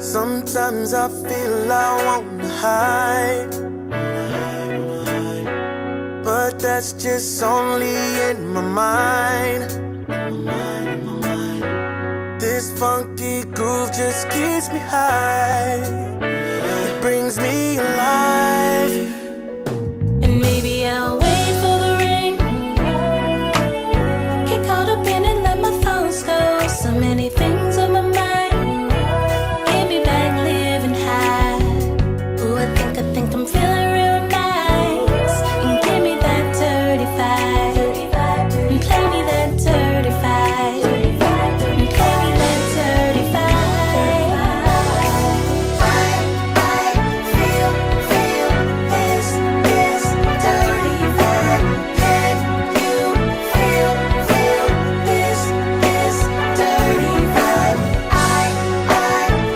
Sometimes I feel I wanna hide, but that's just only in my mind. This funky groove just keeps me high. It brings me alive. And maybe I'll wait for the rain. Get caught up in it, let my thoughts go. So many things on my mind. Get me back living high. Ooh, I think I'm feeling real nice. And give me that 35. And play me that 35. And play me that 35. I feel this 35. Can you feel this 35? I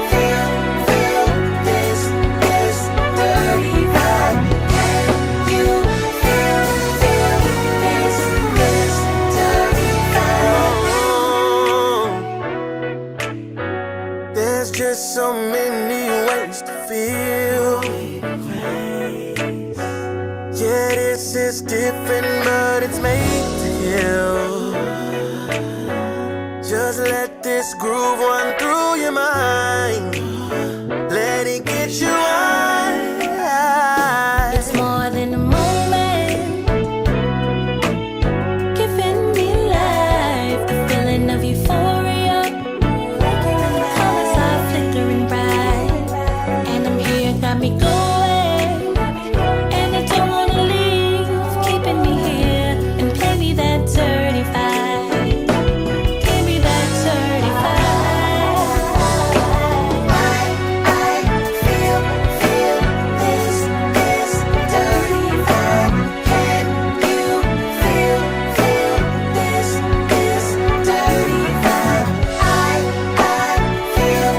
feel this 35. Can you feel this 35? There's just so many ways to feel. Yeah, this is different, but it's made to heal. Just let this groove run through your mind. Let it get you high. It's more than a moment, giving me life, the feeling of euphoria. Colors are flickering bright, and I'm here, got me going, and I don't wanna leave, keeping me here, and play me that 35. Give me that 35. I feel this 35. Can you feel this 35? I feel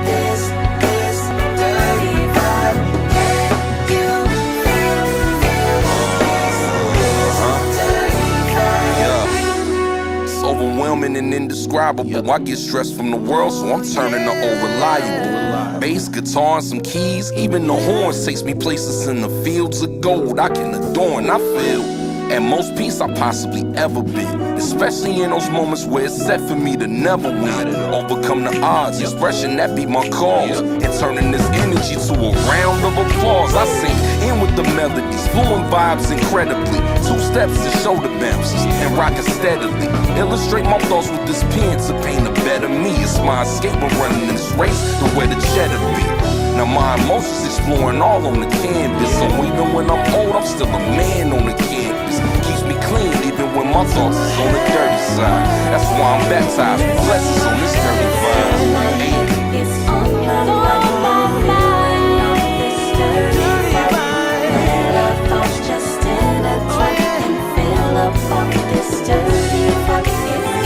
this 35. Can you feel this 35? It's overwhelming and indescribable. I get stressed from the world, so I'm turning to unreliable. Bass, guitar, and some keys, even the horns takes me places in the fields of gold I can adorn. I feel at most peace I possibly ever been, especially in those moments where it's set for me to never win. Overcome the odds, expression that be my cause, and turning this energy to a round of applause. I sing in with the melodies, fluent vibes incredibly. 2 steps to shoulder bounces and rockin' steadily. Illustrate my thoughts with this pen to paint a better me. It's my escape when running in this race to where the cheddar be. Now my emotions exploring all on the canvas, so even when I'm old, I'm still a man on the canvas. Keeps me clean even when my thoughts is on the dirty side. That's why I'm baptized with blessings on this 35. It's on my mind, this 35. Let our thoughts just intertwine and fill up on this 35. It's in my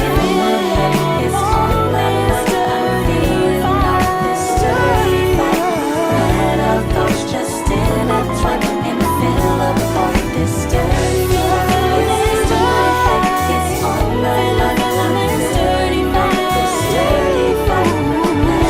head, it's on my mind, I'm feeling up this 35. Let our thoughts just intertwine and fill up on this 35. It's in my head, it's on my mind, I'm 35. This 35.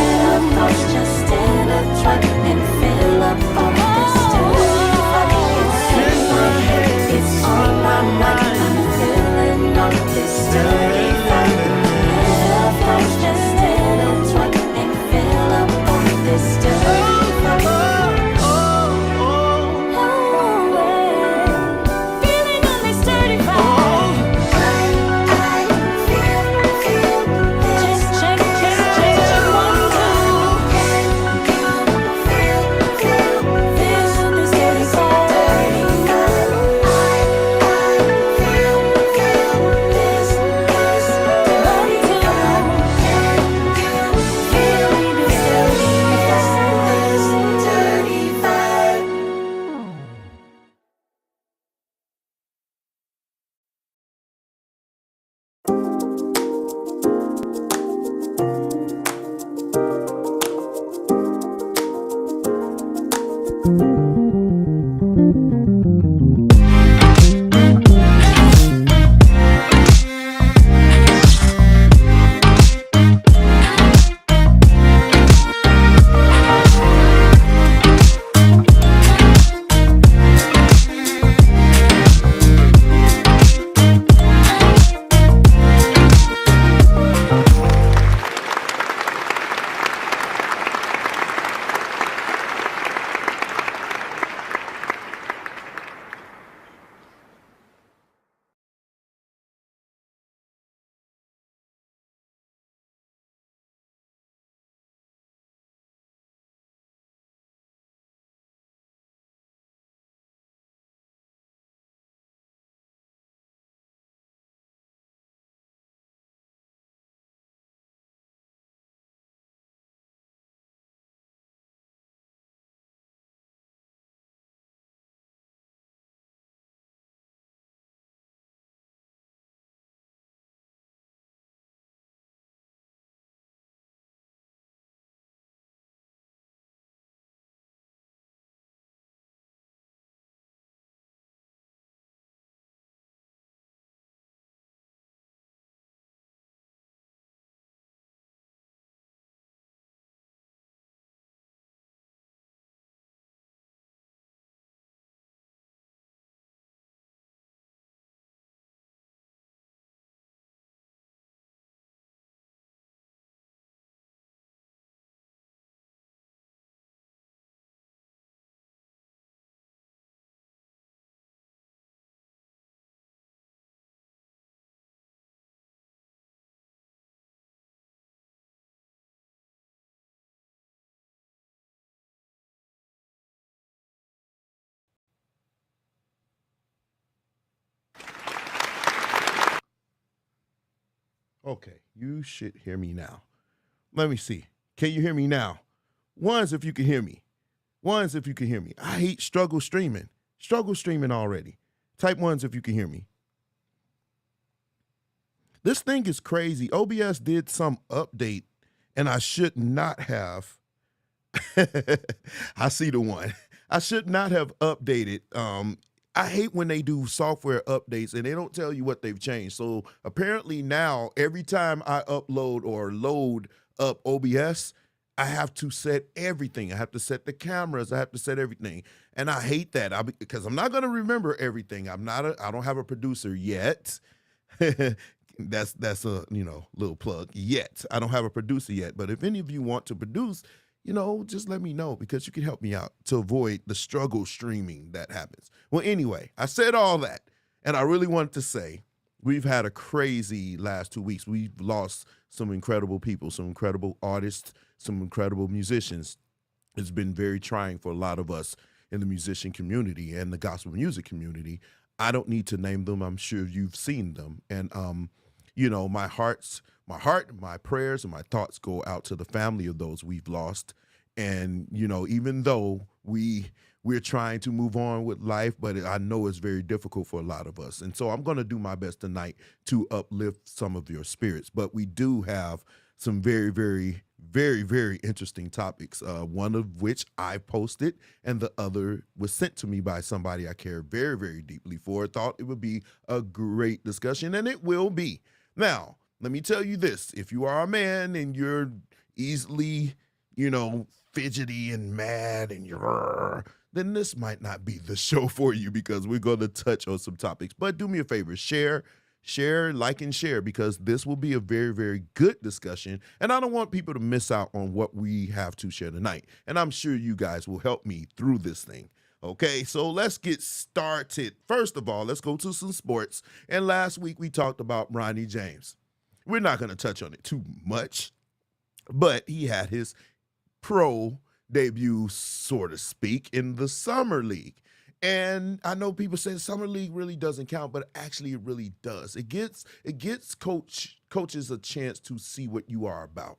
Okay, you should hear me now. Let me see. Can you hear me now? Ones if you can hear me. Ones if you can hear me. I hate struggle streaming. Struggle streaming already. Type ones if you can hear me. This thing is crazy. OBS did some update, and I should not have. I see the one. I should not have updated. I hate when they do software updates and they don't tell you what they've changed. So apparently now, every time I upload or load up OBS, I have to set everything. I have to set the cameras. I have to set everything, and I hate that because I'm not going to remember everything. I don't have a producer yet. That's a little plug. Yet I don't have a producer yet. But if any of you want to produce, just let me know because you can help me out to avoid the struggle streaming that happens. Well, anyway, I said all that, and I really wanted to say we've had a crazy last 2 weeks. We've lost some incredible people, some incredible artists, some incredible musicians. It's been very trying for a lot of us in the musician community and the gospel music community. I don't need to name them. I'm sure you've seen them. And, my heart, my prayers, and my thoughts go out to the family of those we've lost. And, even though we're trying to move on with life, but I know it's very difficult for a lot of us. And so I'm going to do my best tonight to uplift some of your spirits. But we do have some very, very, very, very interesting topics, one of which I posted and the other was sent to me by somebody I care very, very deeply for. Thought it would be a great discussion, and it will be. Now, let me tell you this. If you are a man and you're easily, fidgety and mad and then this might not be the show for you because we're going to touch on some topics. But do me a favor, share, like, and share because this will be a very, very good discussion. And I don't want people to miss out on what we have to share tonight. And I'm sure you guys will help me through this thing. Okay, so let's get started. First of all, let's go to some sports. And last week we talked about Bronny James. We're not going to touch on it too much, but he had his pro debut, so to speak, in the Summer League. And I know people say the Summer League really doesn't count, but actually it really does. It gets coaches a chance to see what you are about,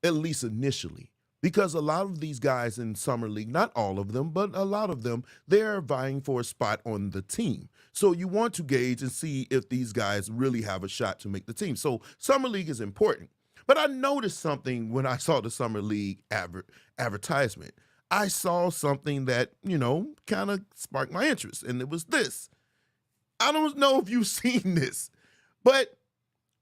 at least initially. Because a lot of these guys in Summer League, not all of them, but a lot of them, they're vying for a spot on the team. So you want to gauge and see if these guys really have a shot to make the team. So Summer League is important. But I noticed something when I saw the Summer League advertisement. I saw something that, kind of sparked my interest, and it was this. I don't know if you've seen this, but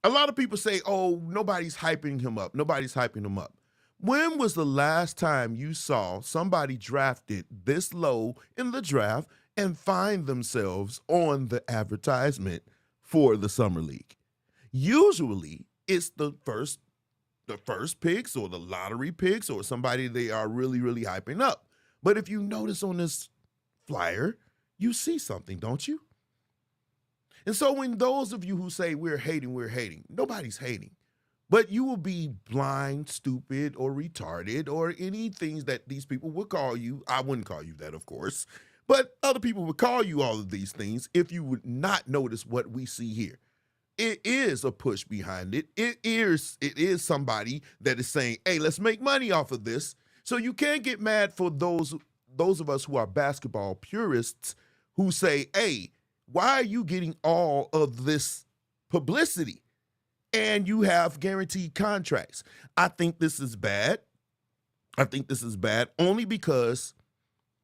a lot of people say, oh, nobody's hyping him up. Nobody's hyping him up. When was the last time you saw somebody drafted this low in the draft and find themselves on the advertisement for the Summer League? Usually, it's the first picks or the lottery picks or somebody they are really, really hyping up. But if you notice on this flyer, you see something, don't you? And so when those of you who say we're hating, nobody's hating. But you will be blind, stupid, or retarded, or any things that these people would call you. I wouldn't call you that, of course. But other people would call you all of these things if you would not notice what we see here. It is a push behind it. It is somebody that is saying, hey, let's make money off of this. So you can't get mad for those of us who are basketball purists who say, hey, why are you getting all of this publicity? And you have guaranteed contracts. I think this is bad. I think this is bad only because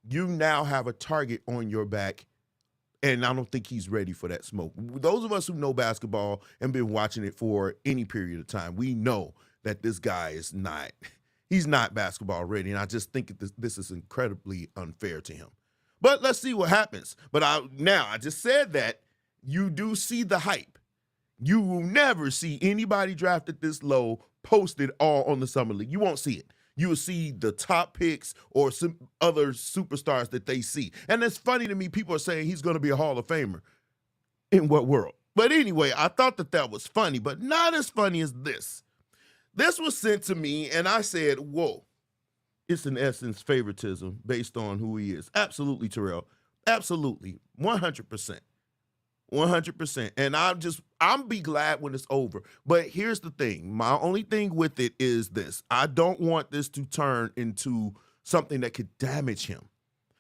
you now have a target on your back, and I don't think he's ready for that smoke. Those of us who know basketball and been watching it for any period of time, we know that this guy is he's not basketball ready, and I just think this is incredibly unfair to him. But let's see what happens. But I just said that you do see the hype. You will never see anybody drafted this low posted all on the Summer League. You won't see it. You will see the top picks or some other superstars that they see. And it's funny to me, people are saying he's going to be a Hall of Famer. In what world? But anyway, I thought that was funny, but not as funny as this. This was sent to me, and I said, whoa, it's in essence favoritism based on who he is. Absolutely, Terrell. Absolutely. 100%. 100%. And I'm be glad when it's over. But here's the thing. My only thing with it is this. I don't want this to turn into something that could damage him.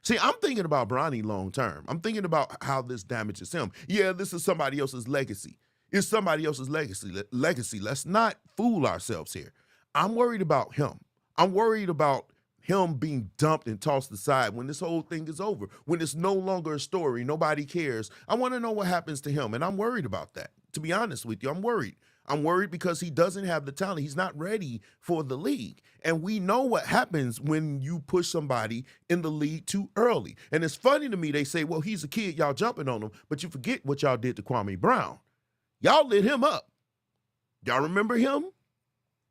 See, I'm thinking about Bronny long term. I'm thinking about how this damages him. Yeah, this is somebody else's legacy. It's somebody else's legacy. Let's not fool ourselves here. I'm worried about him. I'm worried about him being dumped and tossed aside when this whole thing is over, when it's no longer a story, nobody cares. I want to know what happens to him, and I'm worried about that. To be honest with you, I'm worried. I'm worried because he doesn't have the talent. He's not ready for the league. And we know what happens when you push somebody in the league too early. And it's funny to me, they say, well, he's a kid, y'all jumping on him, but you forget what y'all did to Kwame Brown. Y'all lit him up. Y'all remember him?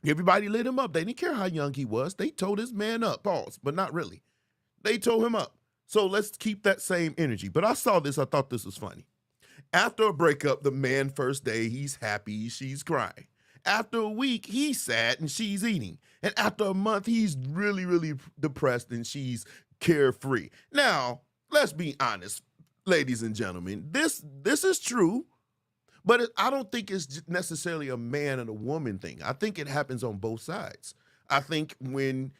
Everybody lit him up. They didn't care how young he was. They told this man up, pause, but not really. They told him up. So let's keep that same energy. But I saw this. I thought this was funny. After a breakup, the man first day, he's happy, she's crying. After a week, he's sad and she's eating. And after a month, he's really, really depressed and she's carefree. Now, let's be honest, ladies and gentlemen. This is true. But I don't think it's necessarily a man and a woman thing. I think it happens on both sides. I think when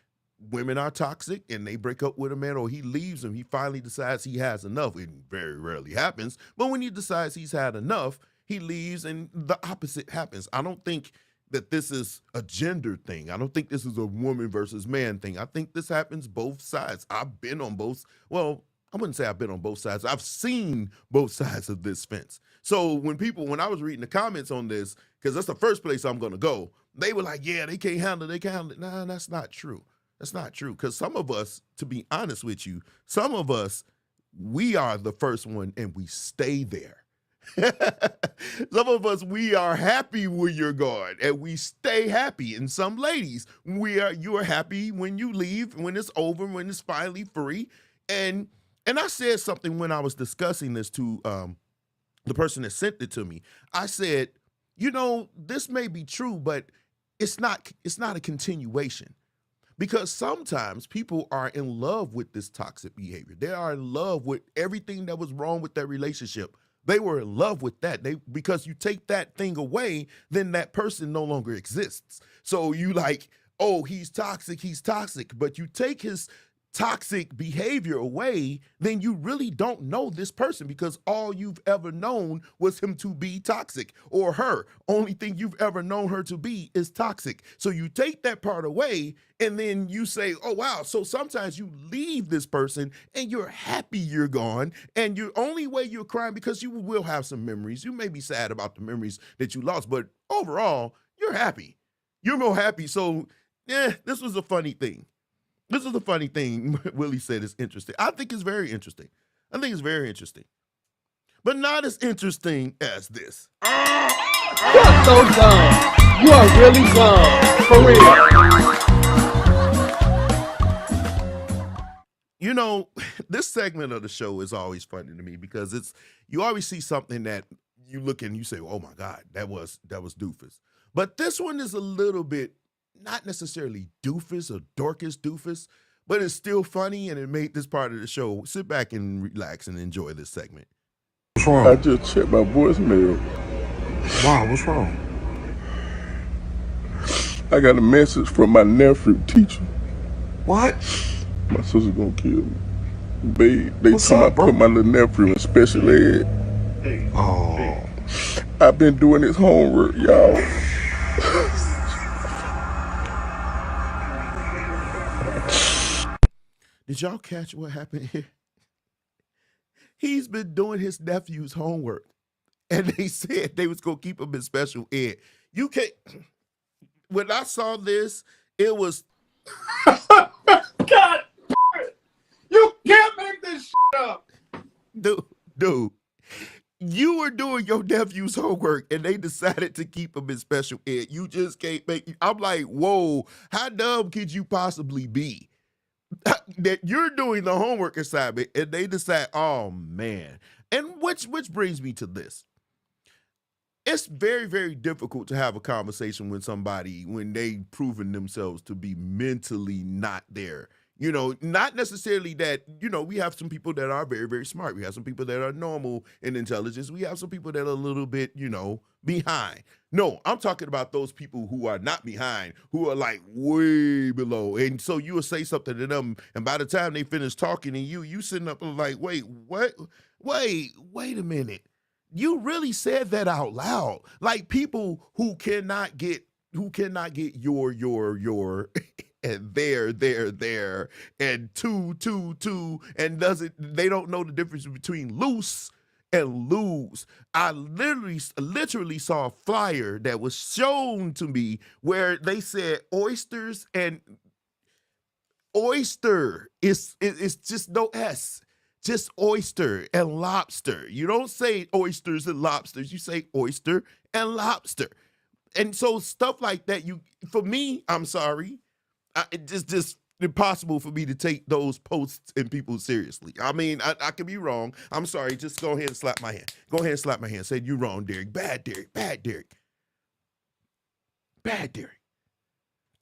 women are toxic and they break up with a man or he leaves them, he finally decides he has enough. It very rarely happens. But when he decides he's had enough, he leaves and the opposite happens. I don't think that this is a gender thing. I don't think this is a woman versus man thing. I think this happens both sides. I've been on both. Well, I wouldn't say I've been on both sides. I've seen both sides of this fence. So when I was reading the comments on this, because that's the first place I'm going to go, they were like, yeah, they can't handle it. Nah, that's not true. That's not true. Because some of us, to be honest with you, some of us, we are the first one and we stay there. Some of us, we are happy when you're gone and we stay happy. And some ladies, you are happy when you leave, when it's over, when it's finally free. And I said something when I was discussing this to the person that sent it to me. I said, this may be true, but it's not a continuation. Because sometimes people are in love with this toxic behavior. They are in love with everything that was wrong with their relationship. They were in love with that. Because you take that thing away, then that person no longer exists. So you like, oh, he's toxic. But you take his toxic behavior away, then you really don't know this person because all you've ever known was him to be toxic or her. Only thing you've ever known her to be is toxic. So you take that part away and then you say, oh, wow. So sometimes you leave this person and you're happy you're gone. And your only way you're crying because you will have some memories. You may be sad about the memories that you lost, but overall, you're happy. You're more happy. So, this was a funny thing. This is a funny thing Willie said is interesting. I think it's very interesting. But not as interesting as this. You're so dumb. You are really dumb. For real. This segment of the show is always funny to me because you always see something that you look and you say, oh my God, that was doofus. But this one is a little bit not necessarily doofus or Dorcas doofus, but it's still funny and it made this part of the show. Sit back and relax and enjoy this segment. What's wrong? I just checked my voicemail. Wow, what's wrong? I got a message from my nephew teacher. What? My sister gonna kill me. They What's told me I up, bro? put my little nephew in special ed. Oh. I've been doing his homework, y'all. Did y'all catch what happened here? He's been doing his nephew's homework. And they said they was going to keep him in special ed. You can't... When I saw this, it was... God, you can't make this shit up. Dude, you were doing your nephew's homework and they decided to keep him in special ed. You just can't make... I'm like, whoa, how dumb could you possibly be? That you're doing the homework assignment and they decide, oh man. And which brings me to this. It's very, very difficult to have a conversation with somebody when they've proven themselves to be mentally not there You know, not necessarily that, you know, we have some people that are very, very smart. We have some people that are normal in intelligence. We have some people that are a little bit, you know, behind. No, I'm talking about those people who are not behind, who are like way below. And so you will say something to them, and by the time they finish talking, and you sitting up and like, wait, what? Wait a minute. You really said that out loud. Like people who cannot get your and there and two and they don't know the difference between loose and lose. I literally saw a flyer that was shown to me where they said oysters and oyster it's just no S. Just oyster and lobster. You don't say oysters and lobsters, you say oyster and lobster. And so stuff like that, for me, I'm sorry, it's just impossible for me to take those posts and people seriously. I mean, I could be wrong. I'm sorry. Just go ahead and slap my hand. Go ahead and slap my hand. Say, you're wrong, Derek. Bad Derek. Bad Derek. Bad Derek.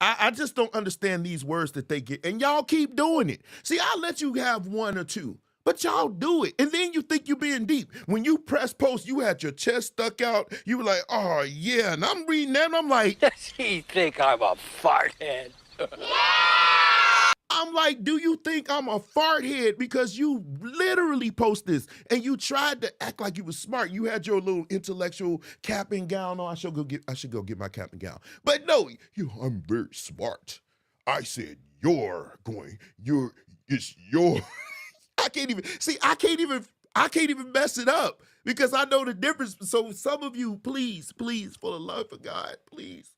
I just don't understand these words that they get. And y'all keep doing it. See, I'll let you have one or two. But y'all do it. And then you think you're being deep. When you press post, you had your chest stuck out. You were like, oh, yeah. And I'm reading that, and I'm like, Does he think I'm a fart head? I'm like, do you think I'm a fart head? Because you literally post this, and you tried to act like you was smart. You had your little intellectual cap and gown on. I should go get my cap and gown. But no, I'm very smart. I said, it's your... I can't even mess it up because I know the difference. So some of you, please, for the love of God, please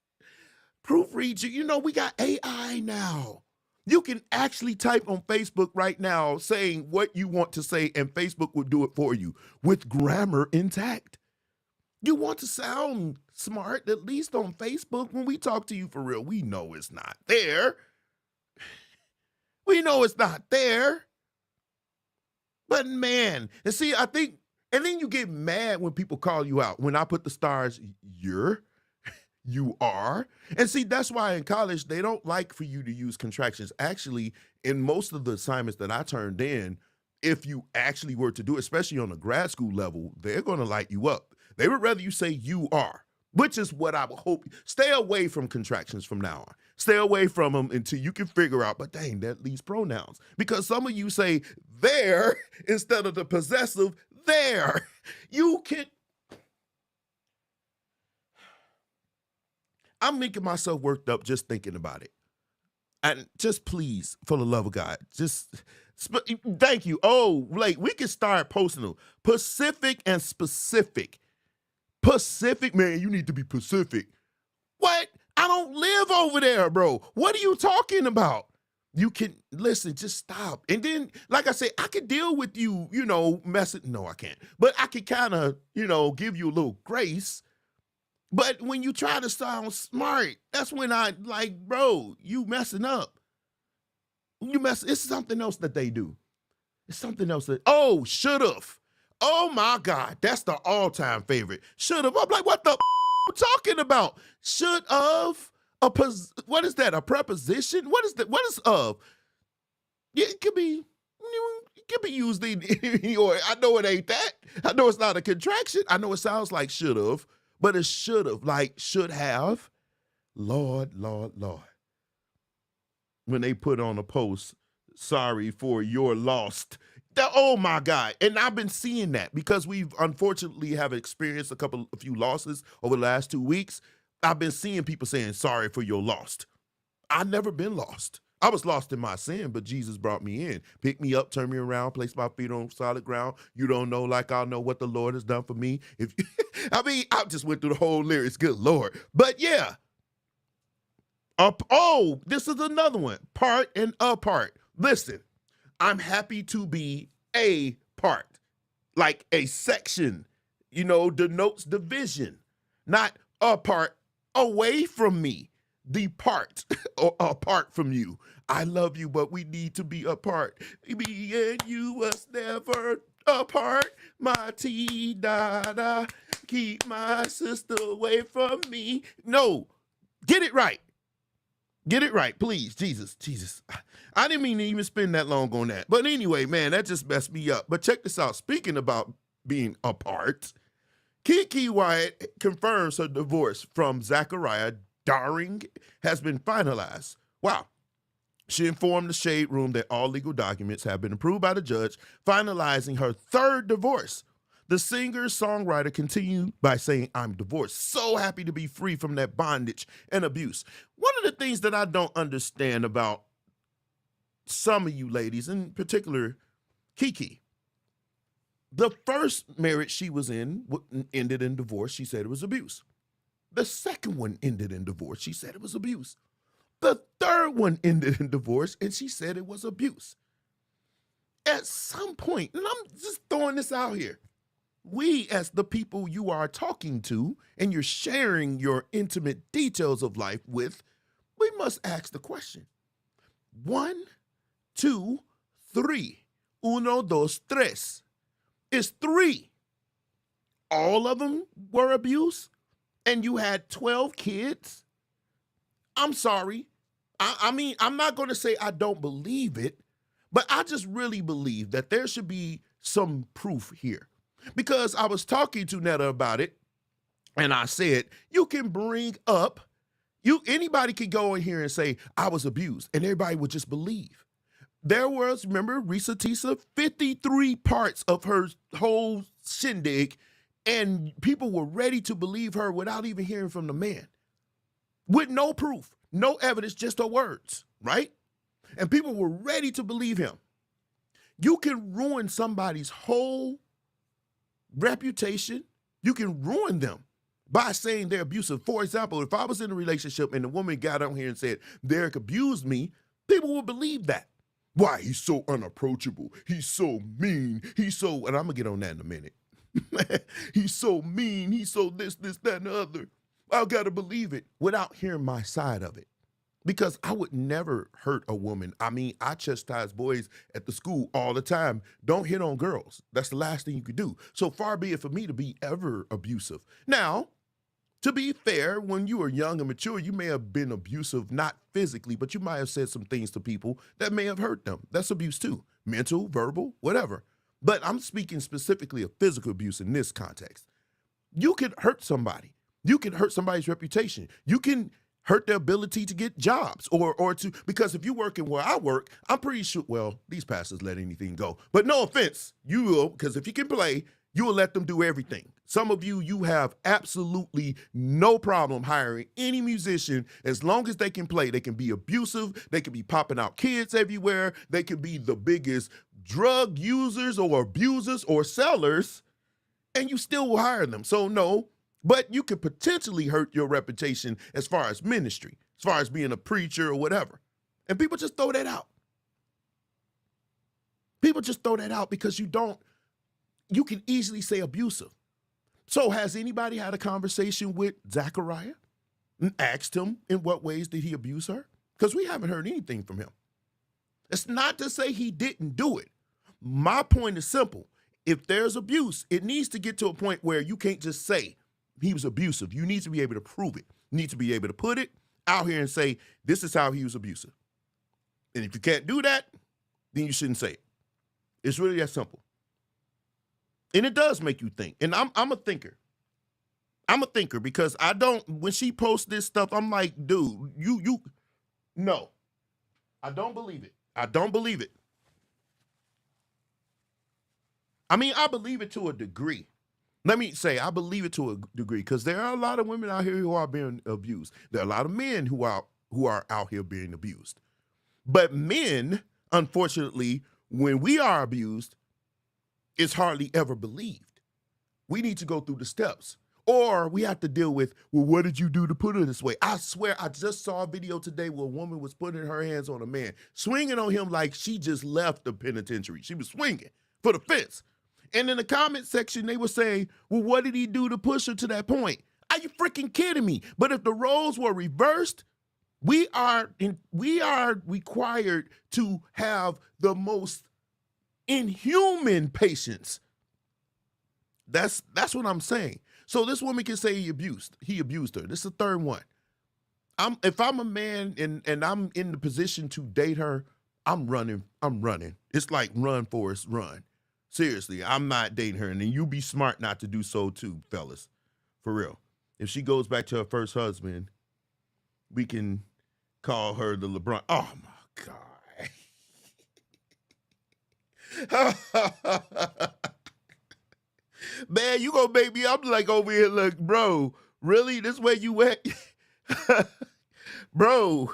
proofread you. You know, we got AI now. You can actually type on Facebook right now saying what you want to say, and Facebook will do it for you with grammar intact. You want to sound smart, at least on Facebook. When we talk to you for real, we know it's not there. We know it's not there. But man, and see, I think, and then you get mad when people call you out. When I put the stars, you are. And see, that's why in college, they don't like for you to use contractions. Actually, in most of the assignments that I turned in, if you actually were to do it, especially on a grad school level, they're going to light you up. They would rather you say you are, which is what I would hope. Stay away from contractions from now on. Stay away from them until you can figure out, but dang, that leaves pronouns. Because some of you say there instead of the possessive there. You can... I'm making myself worked up just thinking about it. And just please, for the love of God, thank you. Oh, like we can start posting them. Pacific and specific. Pacific, man, you need to be Pacific. What? I don't live over there, bro. What are you talking about? You can, listen, just stop. And then, like I said, I could deal with you, messing. No, I can't. But I could kind of, give you a little grace. But when you try to sound smart, that's when I like, bro, you messing up. It's something else that they do. It's something else that, should've. Oh my God, that's the all-time favorite. Should've. I'm like, what the you talking about? Should've. What is that? A preposition? What is that? What is of? Yeah, it could be used in or I know it ain't that. I know it's not a contraction. I know it sounds like should've, but it's should've, like should have. Lord. When they put on a post, sorry for your lost. Oh my God. And I've been seeing that because we've unfortunately have experienced a few losses over the last 2 weeks. I've been seeing people saying sorry for your lost. I've never been lost. I was lost in my sin, but Jesus brought me in, picked me up, turned me around, placed my feet on solid ground. You don't know like I know what the Lord has done for me. I just went through the whole lyrics. Good Lord. But yeah. This is another one. Part and a part. Listen. I'm happy to be a part, like a section, denotes division, not a part away from me, depart or apart from you. I love you, but we need to be apart. Me and you was never apart. My T-da-da, keep my sister away from me. No, get it right. Get it right, please, Jesus. I didn't mean to even spend that long on that. But anyway, man, that just messed me up. But check this out. Speaking about being apart, Keke Wyatt confirms her divorce from Zachariah Daring has been finalized. Wow. She informed the Shade Room that all legal documents have been approved by the judge, finalizing her third divorce. The singer-songwriter continued by saying, "I'm divorced. So happy to be free from that bondage and abuse." One of the things that I don't understand about some of you ladies, in particular Keke, the first marriage she was in ended in divorce. She said it was abuse. The second one ended in divorce. She said it was abuse. The third one ended in divorce, and she said it was abuse. At some point, and I'm just throwing this out here, we as the people you are talking to and you're sharing your intimate details of life with, we must ask the question. 1, 2, 3. Uno, dos, tres. It's 3. All of them were abuse, and you had 12 kids? I'm sorry. I mean, I'm not going to say I don't believe it, but I just really believe that there should be some proof here. Because I was talking to Netta about it, and I said, you can bring up, anybody could go in here and say, I was abused, and everybody would just believe. There was, remember, Risa Tisa, 53 parts of her whole shindig, and people were ready to believe her without even hearing from the man. With no proof, no evidence, just her words, right? And people were ready to believe him. You can ruin somebody's whole reputation. You can ruin them by saying they're abusive. For example, if I was in a relationship and the woman got on here and said, Derek abused me, people would believe that. Why? He's so unapproachable. He's so mean. He's so, and I'm going to get on that in a minute. He's so mean. He's so this, that, and the other. I've got to believe it without hearing my side of it. Because I would never hurt a woman. I mean, I chastise boys at the school all the time. Don't hit on girls. That's the last thing you could do. So far be it for me to be ever abusive. Now, to be fair, when you were young and mature, you may have been abusive, not physically, but you might have said some things to people that may have hurt them. That's abuse too. Mental, verbal, whatever. But I'm speaking specifically of physical abuse in this context. You can hurt somebody. You can hurt somebody's reputation. You can hurt their ability to get jobs or to, because if you're working where I work, I'm pretty sure, well, these pastors let anything go. But no offense, you will, because if you can play, you will let them do everything. Some of you have absolutely no problem hiring any musician as long as they can play. They can be abusive. They can be popping out kids everywhere. They can be the biggest drug users or abusers or sellers, and you still will hire them. So no, but you could potentially hurt your reputation as far as ministry, as far as being a preacher or whatever. And people just throw that out. People just throw that out because you can easily say abusive. So has anybody had a conversation with Zachariah and asked him in what ways did he abuse her? Because we haven't heard anything from him. It's not to say he didn't do it. My point is simple. If there's abuse, it needs to get to a point where you can't just say he was abusive. You need to be able to prove it. You need to be able to put it out here and say, this is how he was abusive. And if you can't do that, then you shouldn't say it. It's really that simple. And it does make you think. And I'm a thinker. I'm a thinker because when she posts this stuff, I'm like, dude, no. I don't believe it. I don't believe it. I mean, I believe it to a degree. Let me say, I believe it to a degree because there are a lot of women out here who are being abused. There are a lot of men who are out here being abused. But men, unfortunately, when we are abused, it's hardly ever believed. We need to go through the steps. Or we have to deal with, well, what did you do to put her this way? I swear, I just saw a video today where a woman was putting her hands on a man, swinging on him like she just left the penitentiary. She was swinging for the fence. And in the comment section, they were saying, well, what did he do to push her to that point? Are you freaking kidding me? But if the roles were reversed, we are required to have the most inhuman patience. That's what I'm saying. So this woman can say he abused her. This is the third one. If I'm a man and I'm in the position to date her, I'm running. It's like run, Forrest, run. Seriously, I'm not dating her. And then you be smart not to do so too, fellas. For real. If she goes back to her first husband, we can call her the LeBron. Oh my God. Man, you gonna make me, I'm like over here, look, bro, really? This way you went? bro.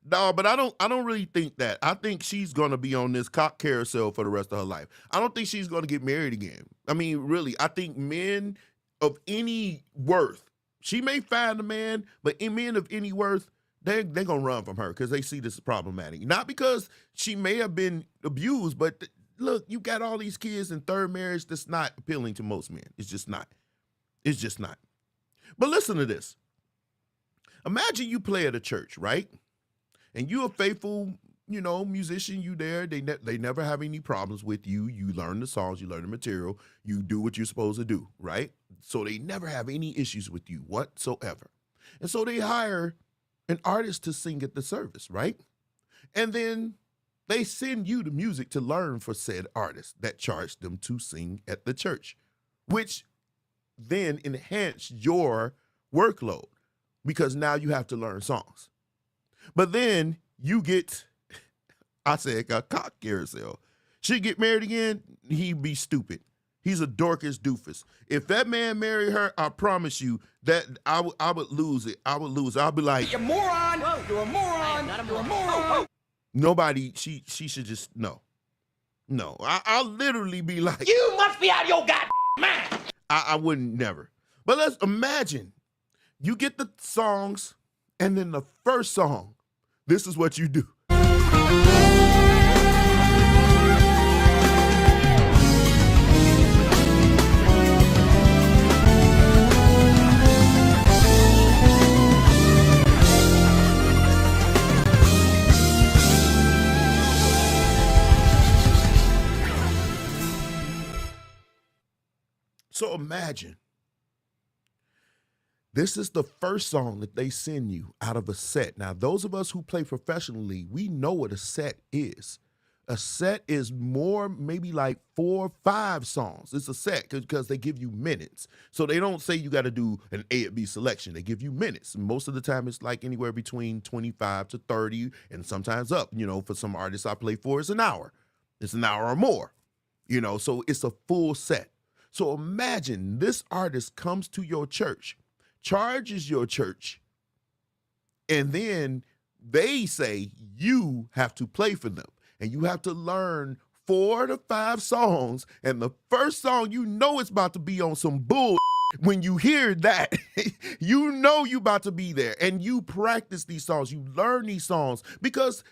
No, but I don't really think that. I think she's gonna be on this cock carousel for the rest of her life. I don't think she's gonna get married again. I mean, really, I think men of any worth, she may find a man, but men of any worth, they're gonna run from her because they see this as problematic. Not because she may have been abused, but look, you got all these kids in third marriage that's not appealing to most men. It's just not. It's just not. But listen to this. Imagine you play at a church, right? And you're a faithful, musician. You there. They never have any problems with you. You learn the songs. You learn the material. You do what you're supposed to do, right? So they never have any issues with you whatsoever. And so they hire an artist to sing at the service, right? And then they send you the music to learn for said artist that charged them to sing at the church, which then enhance your workload because now you have to learn songs. But then you get, I said, a cock carousel. She get married again, he'd be stupid. He's a dorcas doofus. If that man married her, I promise you that I would lose it. I would lose it. I'll be like, You moron! You're a moron! You're a moron! nobody, she should just, no. I'll literally be like, You must be out of your goddamn mind! I wouldn't never. But let's imagine you get the songs and then the first song, this is what you do. So imagine, this is the first song that they send you out of a set. Now, those of us who play professionally, we know what a set is. A set is more, maybe like 4 or 5 songs. It's a set because they give you minutes. So they don't say you got to do an A and B selection. They give you minutes. And most of the time, it's like anywhere between 25 to 30 and sometimes up. For some artists I play for, it's an hour. It's an hour or more. So it's a full set. So imagine this artist comes to your church, charges your church, and then they say you have to play for them. And you have to learn 4 to 5 songs. And the first song, it's about to be on some bull. When you hear that, you about to be there. And you practice these songs. You learn these songs. Because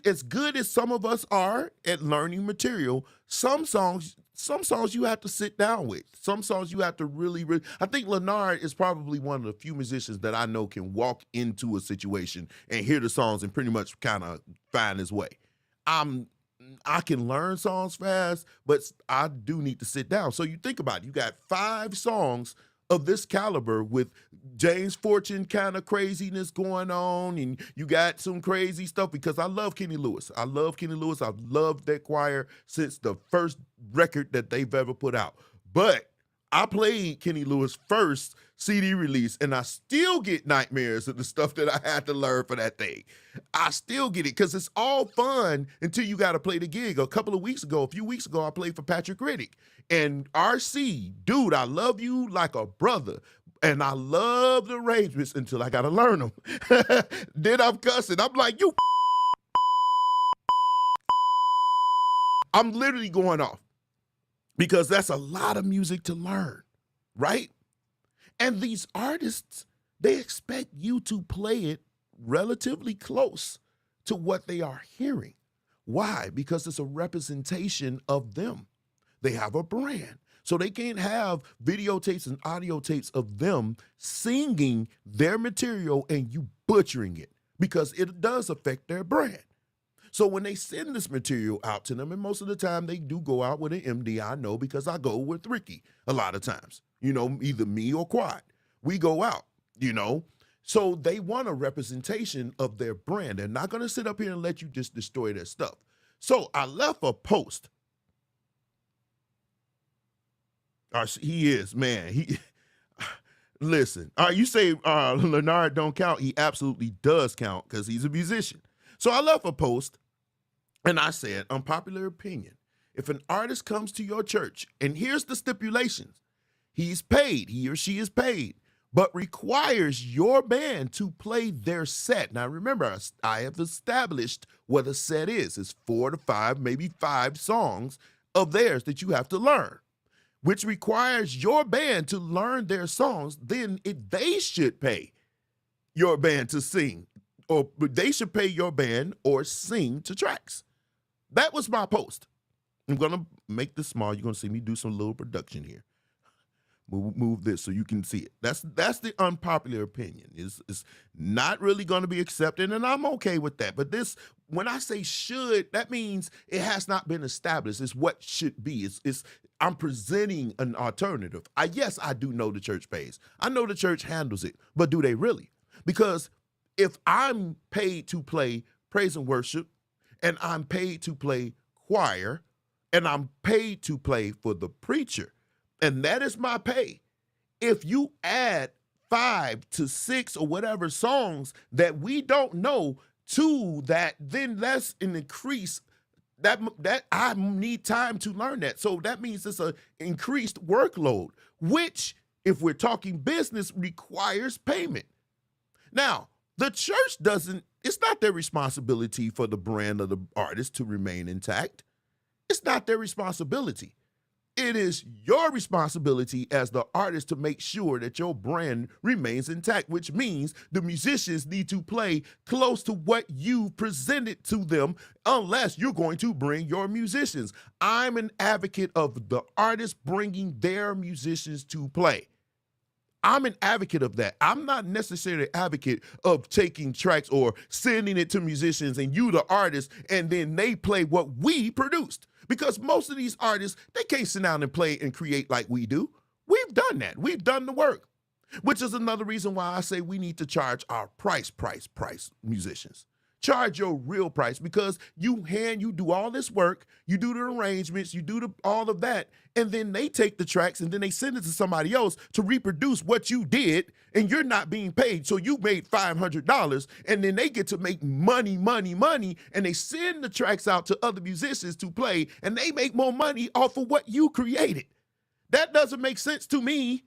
as good as some of us are at learning material, some songs you have to sit down with. Some songs you have to really, I think Leonard is probably one of the few musicians that I know can walk into a situation and hear the songs and pretty much kind of find his way. I can learn songs fast, but I do need to sit down. So you think about it. You got 5 songs of this caliber with James Fortune kind of craziness going on, and you got some crazy stuff because I love Kenny Lewis. I've loved that choir since the first record that they've ever put out. But I played Kenny Lewis' first CD release, and I still get nightmares of the stuff that I had to learn for that thing. I still get it because it's all fun until you got to play the gig. A few weeks ago, I played for Patrick Riddick. And RC, dude, I love you like a brother. And I love the arrangements until I got to learn them. Then I'm cussing. I'm like, I'm literally going off because that's a lot of music to learn, right? And these artists, they expect you to play it relatively close to what they are hearing. Why? Because it's a representation of them. They have a brand. So they can't have videotapes and audio tapes of them singing their material and you butchering it because it does affect their brand. So when they send this material out to them, and most of the time they do go out with an MD, I know because I go with Ricky a lot of times, either me or Quad. We go out, So they want a representation of their brand. They're not going to sit up here and let you just destroy their stuff. So I left a post. He is, man. Listen, you say Leonard don't count. He absolutely does count because he's a musician. So I left a post and I said, unpopular opinion. If an artist comes to your church, and here's the stipulations, he's paid, he or she is paid, but requires your band to play their set. Now remember, I have established what a set is. It's 4 to 5, maybe 5 songs of theirs that you have to learn, which requires your band to learn their songs. Then they should pay your band to sing, or they should pay your band or sing to tracks. That was my post. I'm going to make this small. You're going to see me do some little production here. Move this so you can see it. That's the unpopular opinion. It's not really going to be accepted, and I'm okay with that. But this, when I say should, that means it has not been established. It's what should be. I'm presenting an alternative. Yes, I do know the church pays. I know the church handles it, but do they really? Because if I'm paid to play praise and worship, and I'm paid to play choir, and I'm paid to play for the preacher, and that is my pay. If you add 5 to 6 or whatever songs that we don't know to that, then that's an increase that I need time to learn that. So that means it's an increased workload, which, if we're talking business, requires payment. Now, the church it's not their responsibility for the brand of the artist to remain intact. It's not their responsibility. It is your responsibility as the artist to make sure that your brand remains intact, which means the musicians need to play close to what you presented to them, unless you're going to bring your musicians. I'm an advocate of the artist bringing their musicians to play. I'm an advocate of that. I'm not necessarily an advocate of taking tracks or sending it to musicians and you, the artist, and then they play what we produced. Because most of these artists, they can't sit down and play and create like we do. We've done that. We've done the work, which is another reason why I say we need to charge our price musicians. Charge your real price, because you do all this work, you do the arrangements, you do all of that, and then they take the tracks and then they send it to somebody else to reproduce what you did, and you're not being paid. So you made $500, and then they get to make money, and they send the tracks out to other musicians to play, and they make more money off of what you created. That doesn't make sense to me.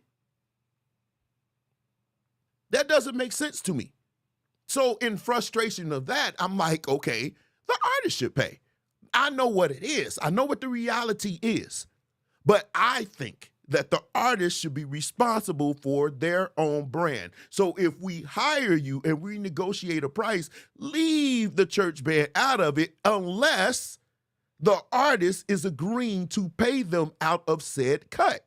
That doesn't make sense to me. So in frustration of that, I'm like, okay, the artist should pay. I know what it is. I know what the reality is. But I think that the artist should be responsible for their own brand. So if we hire you and we negotiate a price, leave the church band out of it unless the artist is agreeing to pay them out of said cut.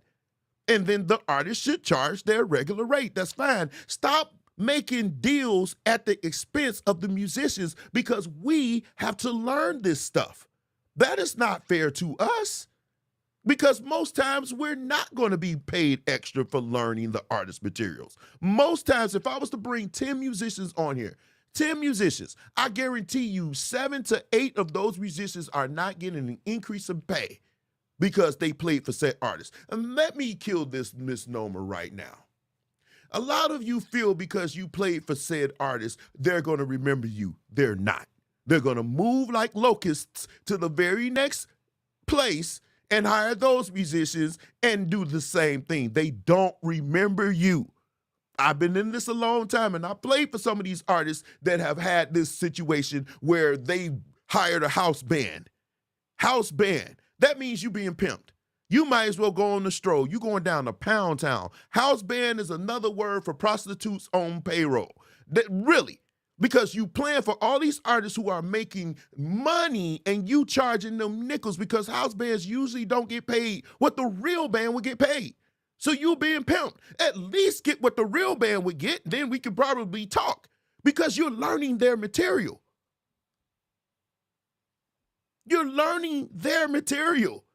And then the artist should charge their regular rate. That's fine. Stop making deals at the expense of the musicians, because we have to learn this stuff. That is not fair to us, because most times we're not going to be paid extra for learning the artist materials. Most times, if I was to bring 10 musicians on here, 10 musicians, I guarantee you 7 to 8 of those musicians are not getting an increase in pay because they played for said artists. And let me kill this misnomer right now. A lot of you feel because you played for said artists, they're going to remember you. They're not. They're going to move like locusts to the very next place and hire those musicians and do the same thing. They don't remember you. I've been in this a long time, and I played for some of these artists that have had this situation where they hired a house band. House band. That means you being pimped. You might as well go on the stroll. You going down to Pound Town. House band is another word for prostitutes on payroll. Really, because you plan for all these artists who are making money and you charging them nickels, because house bands usually don't get paid what the real band would get paid. So you being pimped. At least get what the real band would get, then we could probably talk, because you're learning their material. You're learning their material.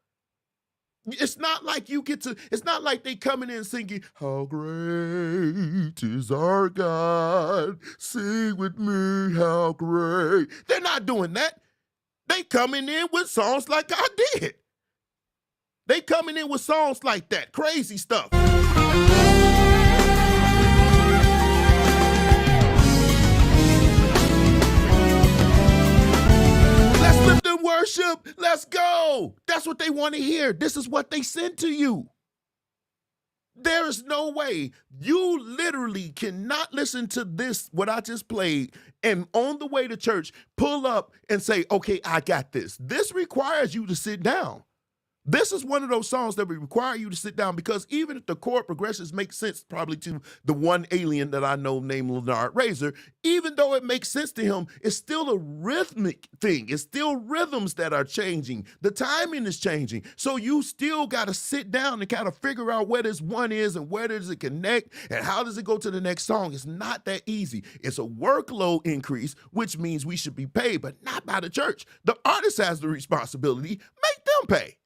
It's not like it's not like they coming in singing, how great is our God, sing with me, how great. They're not doing that. They coming in with songs like I did. They coming in with songs like that, crazy stuff. Let's lift and worship. Let's go. That's what they want to hear. This is what they send to you. There is no way. You literally cannot listen to this, what I just played, and on the way to church, pull up and say, okay, I got this. This requires you to sit down. This is one of those songs that would require you to sit down, because even if the chord progressions make sense probably to the one alien that I know named Leonard Razor, even though it makes sense to him, it's still a rhythmic thing. It's still rhythms that are changing. The timing is changing. So you still got to sit down and kind of figure out where this one is and where does it connect and how does it go to the next song. It's not that easy. It's a workload increase, which means we should be paid, but not by the church. The artist has the responsibility. Make them pay.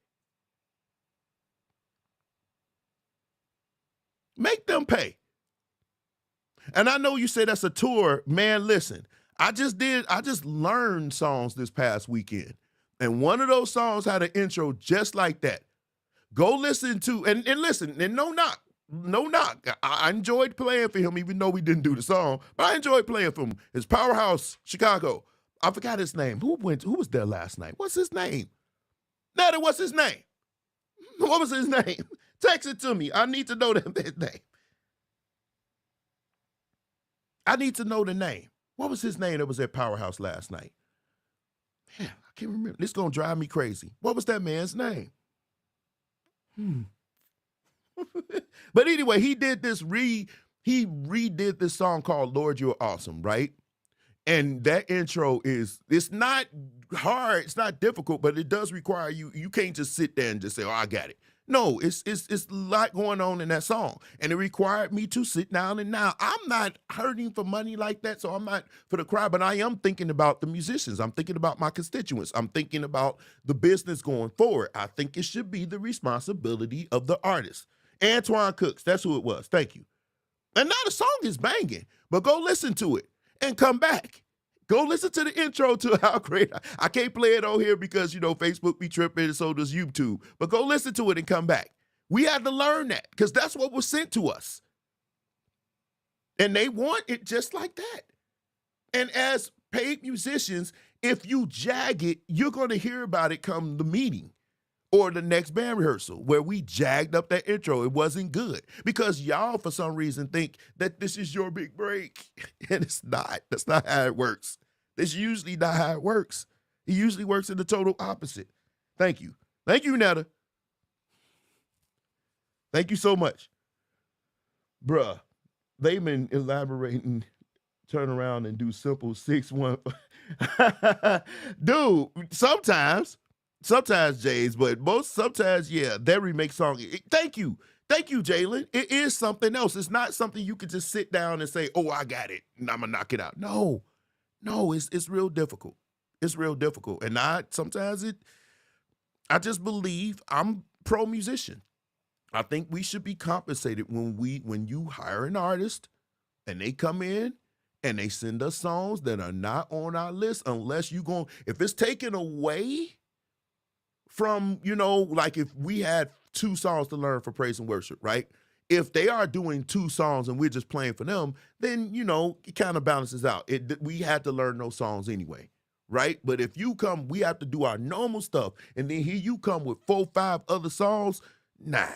Make them pay. And I know you say that's a tour. Man, listen, I just learned songs this past weekend. And one of those songs had an intro just like that. Go listen to, and listen, and no knock. I enjoyed playing for him, even though we didn't do the song, but I enjoyed playing for him. It's Powerhouse, Chicago. I forgot his name. Who was there last night? What's his name? Nada, what's his name? What was his name? Text it to me. I need to know his name. I need to know the name. What was his name that was at Powerhouse last night? Man, I can't remember. This is going to drive me crazy. What was that man's name? But anyway, he redid this song called Lord You're Awesome, right? And that intro it's not hard, it's not difficult, but it does require you can't just sit there and just say, oh, I got it. No, it's a lot going on in that song. And it required me to sit down, and now I'm not hurting for money like that, so I'm not for the crowd, but I am thinking about the musicians. I'm thinking about my constituents. I'm thinking about the business going forward. I think it should be the responsibility of the artist. Antoine Cooks, that's who it was. Thank you. And now the song is banging, but go listen to it and come back. Go listen to the intro to How Great. I can't play it on here because, Facebook be tripping and so does YouTube. But go listen to it and come back. We had to learn that because that's what was sent to us. And they want it just like that. And as paid musicians, if you jag it, you're going to hear about it come the meeting or the next band rehearsal where we jagged up that intro. It wasn't good because y'all, for some reason, think that this is your big break. And it's not. That's not how it works. That's usually not how it works. It usually works in the total opposite. Thank you. Thank you, Netta. Thank you so much. Bruh, they've been elaborating, turn around and do simple 6-1. Dude, sometimes, Jays, but sometimes, yeah, that remake song. Thank you. Thank you, Jalen. It is something else. It's not something you can just sit down and say, oh, I got it, and I'm going to knock it out. No, it's real difficult. It's real difficult. And I just believe I'm pro musician. I think we should be compensated when you hire an artist and they come in and they send us songs that are not on our list unless if it's taken away from, like if we had 2 songs to learn for praise and worship, right? If they are doing 2 songs and we're just playing for them, then, it kind of balances out. We had to learn those songs anyway, right? But if you come, we have to do our normal stuff. And then here you come with 4, 5 other songs. Nah,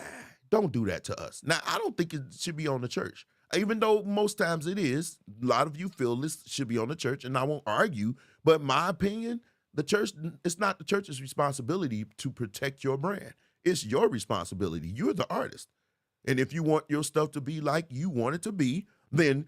don't do that to us. Now, I don't think it should be on the church. Even though most times it is. A lot of you feel this should be on the church, and I won't argue. But my opinion, it's not the church's responsibility to protect your brand. It's your responsibility. You're the artist. And if you want your stuff to be like you want it to be, then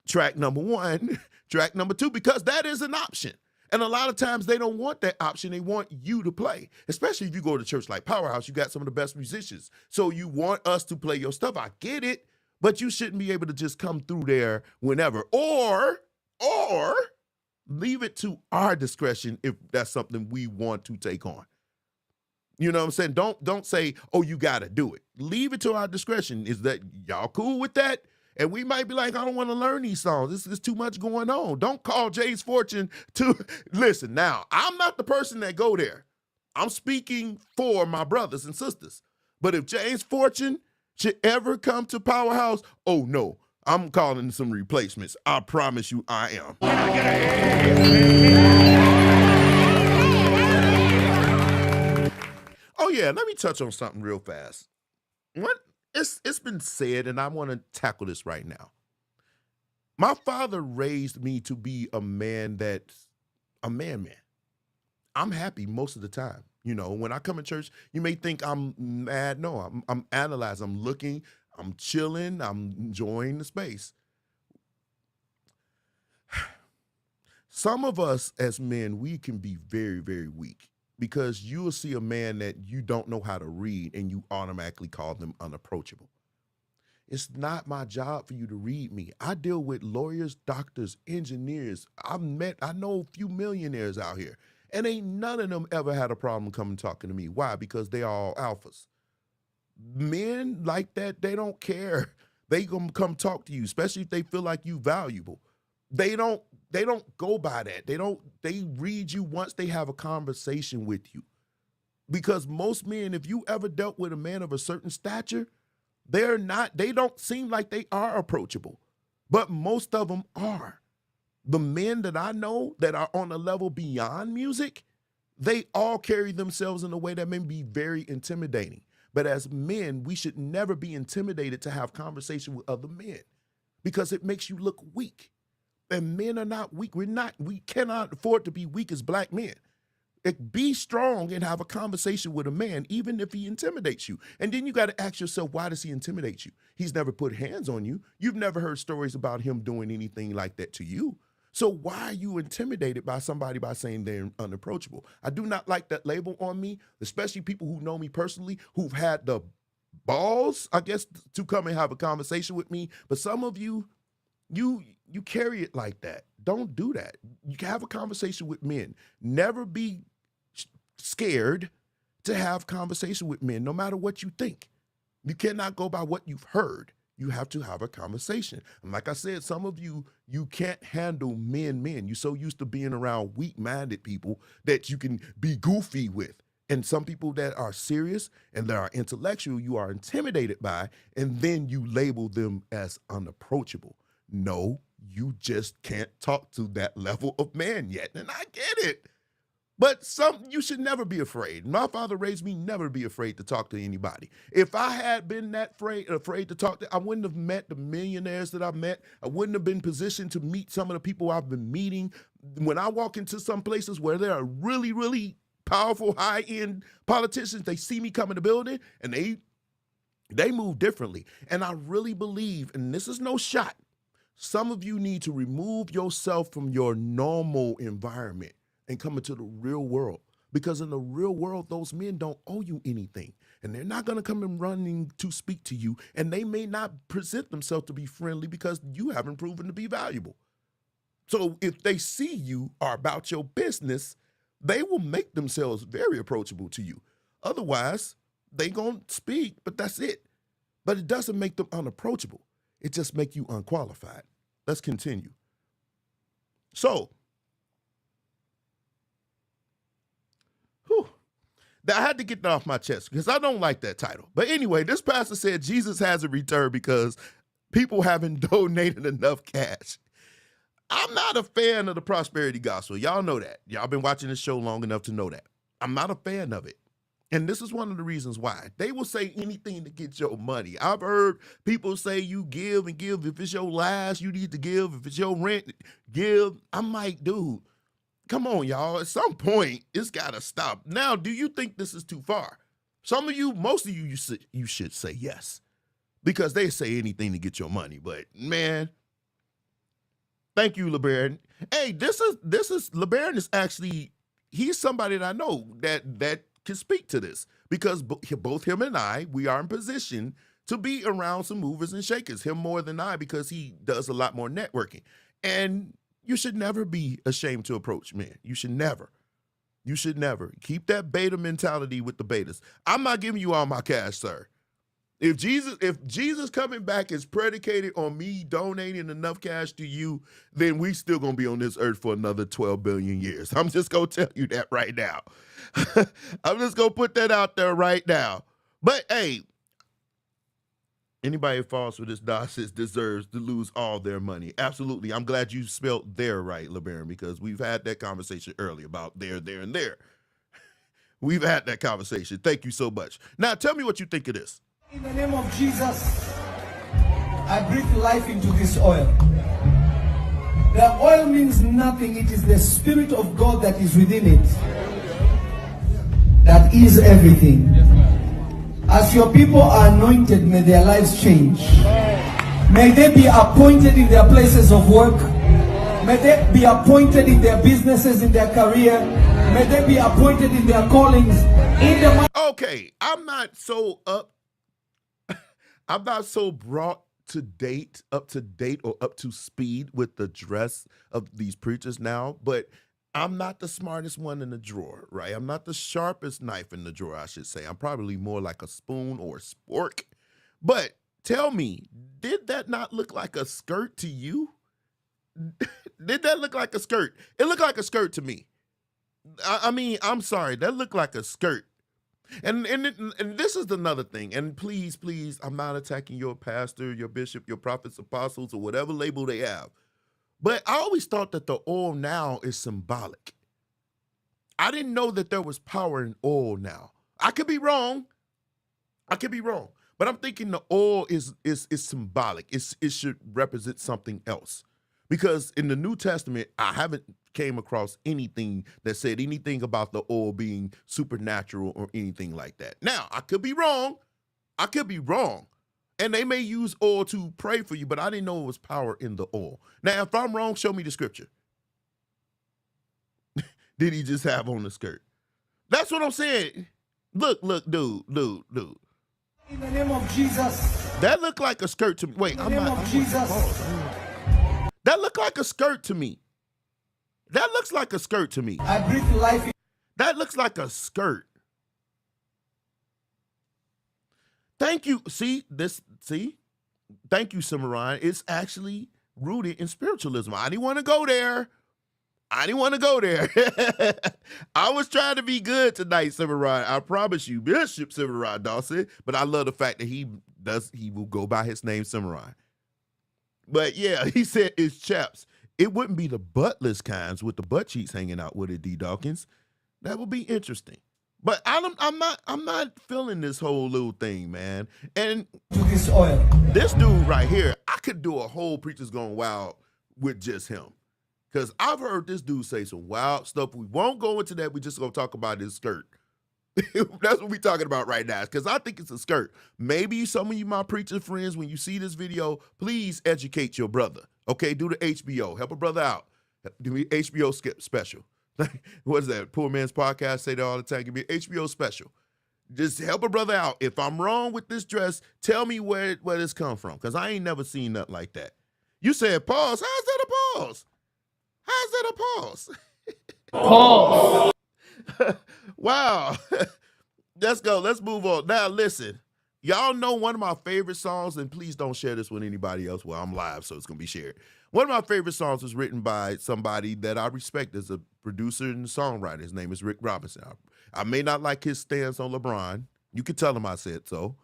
track number 1, track number 2, because that is an option. And a lot of times they don't want that option. They want you to play, especially if you go to church like Powerhouse. You got some of the best musicians. So you want us to play your stuff. I get it, but you shouldn't be able to just come through there whenever or leave it to our discretion if that's something we want to take on. You know what I'm saying? Don't say, oh, you got to do it. Leave it to our discretion. Is that y'all cool with that? And we might be like, I don't want to learn these songs. There's too much going on. Don't call Jay's Fortune to listen. Now, I'm not the person that go there. I'm speaking for my brothers and sisters. But if James Fortune should ever come to Powerhouse, oh no, I'm calling some replacements. I promise you I am. Oh yeah, let me touch on something real fast. It's been said, and I want to tackle this right now. My father raised me to be a man that's a man. I'm happy most of the time. You know, when I come in church, you may think I'm mad. No, I'm analyzing, I'm looking, I'm chilling, I'm enjoying the space. Some of us as men, we can be very, very weak because you will see a man that you don't know how to read and you automatically call them unapproachable. It's not my job for you to read me. I deal with lawyers, doctors, engineers. I know a few millionaires out here, and ain't none of them ever had a problem coming talking to me. Why? Because they are all alphas. Men like that, they don't care. They gonna come talk to you, especially if they feel like you valuable. They don't go by that. They read you once they have a conversation with you. Because most men, if you ever dealt with a man of a certain stature, they don't seem like they are approachable, but most of them are. The men that I know that are on a level beyond music, they all carry themselves in a way that may be very intimidating. But as men, we should never be intimidated to have conversation with other men because it makes you look weak. And men are not weak. We cannot afford to be weak as black men. Be strong and have a conversation with a man, even if he intimidates you. And then you got to ask yourself, why does he intimidate you? He's never put hands on you. You've never heard stories about him doing anything like that to you. So why are you intimidated by somebody by saying they're unapproachable? I do not like that label on me, especially people who know me personally, who've had the balls, I guess, to come and have a conversation with me. But some of you carry it like that. Don't do that. You can have a conversation with men. Never be scared to have conversation with men, no matter what you think. You cannot go by what you've heard. You have to have a conversation. And like I said, some of you can't handle men. You're so used to being around weak-minded people that you can be goofy with. And some people that are serious and that are intellectual, you are intimidated by, and then you label them as unapproachable. No, you just can't talk to that level of man yet. And I get it. But you should never be afraid. My father raised me never to be afraid to talk to anybody. If I had been that afraid to talk to, I wouldn't have met the millionaires that I've met. I wouldn't have been positioned to meet some of the people I've been meeting. When I walk into some places where there are really, really powerful, high-end politicians, they see me come in the building and they move differently. And I really believe, and this is no shot, some of you need to remove yourself from your normal environment and come into the real world. Because in the real world, those men don't owe you anything. And they're not going to come in running to speak to you. And they may not present themselves to be friendly because you haven't proven to be valuable. So if they see you are about your business, they will make themselves very approachable to you. Otherwise, they going to speak, but that's it. But it doesn't make them unapproachable. It just makes you unqualified. Let's continue. So, I had to get that off my chest because I don't like that title. But anyway, this pastor said Jesus hasn't returned because people haven't donated enough cash. I'm not a fan of the prosperity gospel. Y'all know that. Y'all been watching this show long enough to know that. I'm not a fan of it. And this is one of the reasons why. They will say anything to get your money. I've heard people say you give and give. If it's your last, you need to give. If it's your rent, give. I'm like, dude, come on, y'all. At some point, it's got to stop. Now, do you think this is too far? Some of you, most of you should say yes. Because they say anything to get your money. But, man, thank you, LeBaron. Hey, this is LeBaron is actually, he's somebody that I know that can speak to this because both him and I, we are in position to be around some movers and shakers, him more than I because he does a lot more networking. And you should never be ashamed to approach men. You should never. You should never. Keep that beta mentality with the betas. I'm not giving you all my cash, sir. If Jesus coming back is predicated on me donating enough cash to you, then we still gonna be on this earth for another 12 billion years. I'm just gonna tell you that right now. I'm just gonna put that out there right now. But hey, anybody who falls for this nonsense deserves to lose all their money. Absolutely. I'm glad you spelled there right, LeBaron, because we've had that conversation earlier about there, and there. We've had that conversation. Thank you so much. Now, tell me what you think of this. In the name of Jesus, I breathe life into this oil. The oil means nothing. It is the Spirit of God that is within it. That is everything. As your people are anointed, may their lives change. May they be appointed in their places of work. May they be appointed in their businesses, in their career. May they be appointed in their callings. Okay, I'm not so brought up to date or up to speed with the dress of these preachers now, but I'm not the smartest one in the drawer, right? I'm not the sharpest knife in the drawer, I should say. I'm probably more like a spoon or a spork. But tell me, did that not look like a skirt to you? Did that look like a skirt? It looked like a skirt to me. I mean, I'm sorry, that looked like a skirt. And this is another thing. And please, I'm not attacking your pastor, your bishop, your prophets, apostles, or whatever label they have. But I always thought that the oil now is symbolic. I didn't know that there was power in oil now. I could be wrong. But I'm thinking the oil is symbolic. It should represent something else. Because in the New Testament, I haven't came across anything that said anything about the oil being supernatural or anything like that. Now, I could be wrong. And they may use oil to pray for you, but I didn't know it was power in the oil. Now, if I'm wrong, show me the scripture. Did he just have on the skirt? That's what I'm saying. Look, dude. In the name of Jesus. That looked like a skirt to me. Wait, In the name of Jesus. That looked like a skirt to me. That looks like a skirt to me. I breathe life. That looks like a skirt. Thank you. See? Thank you, Cimarron. It's actually rooted in spiritualism. I didn't want to go there. I was trying to be good tonight, Cimarron. I promise you, Bishop Cimarron Dawson. But I love the fact that he will go by his name, Cimarron. But yeah, he said it's chaps. It wouldn't be the buttless kinds with the butt cheeks hanging out with it, D. Dawkins. That would be interesting. But I'm not feeling this whole little thing, man. And this oil. This dude right here, I could do a whole Preachers Gone Wild with just him. Because I've heard this dude say some wild stuff. We won't go into that. We're just going to talk about his skirt. That's what we're talking about right now, because I think it's a skirt. Maybe some of you, my preacher friends, when you see this video, please educate your brother. Okay, do the HBO. Help a brother out. Do me HBO special. What is that? Poor Man's Podcast say that all the time. Give me an HBO special. Just help a brother out. If I'm wrong with this dress, tell me where this come from, because I ain't never seen nothing like that. You said pause. How's that a pause? Pause. Wow. Let's go. Let's move on. Now, listen. Y'all know one of my favorite songs, and please don't share this with anybody else. Well, I'm live, so it's going to be shared. One of my favorite songs was written by somebody that I respect as a producer and songwriter. His name is Rick Robinson. I may not like his stance on LeBron. You can tell him I said so.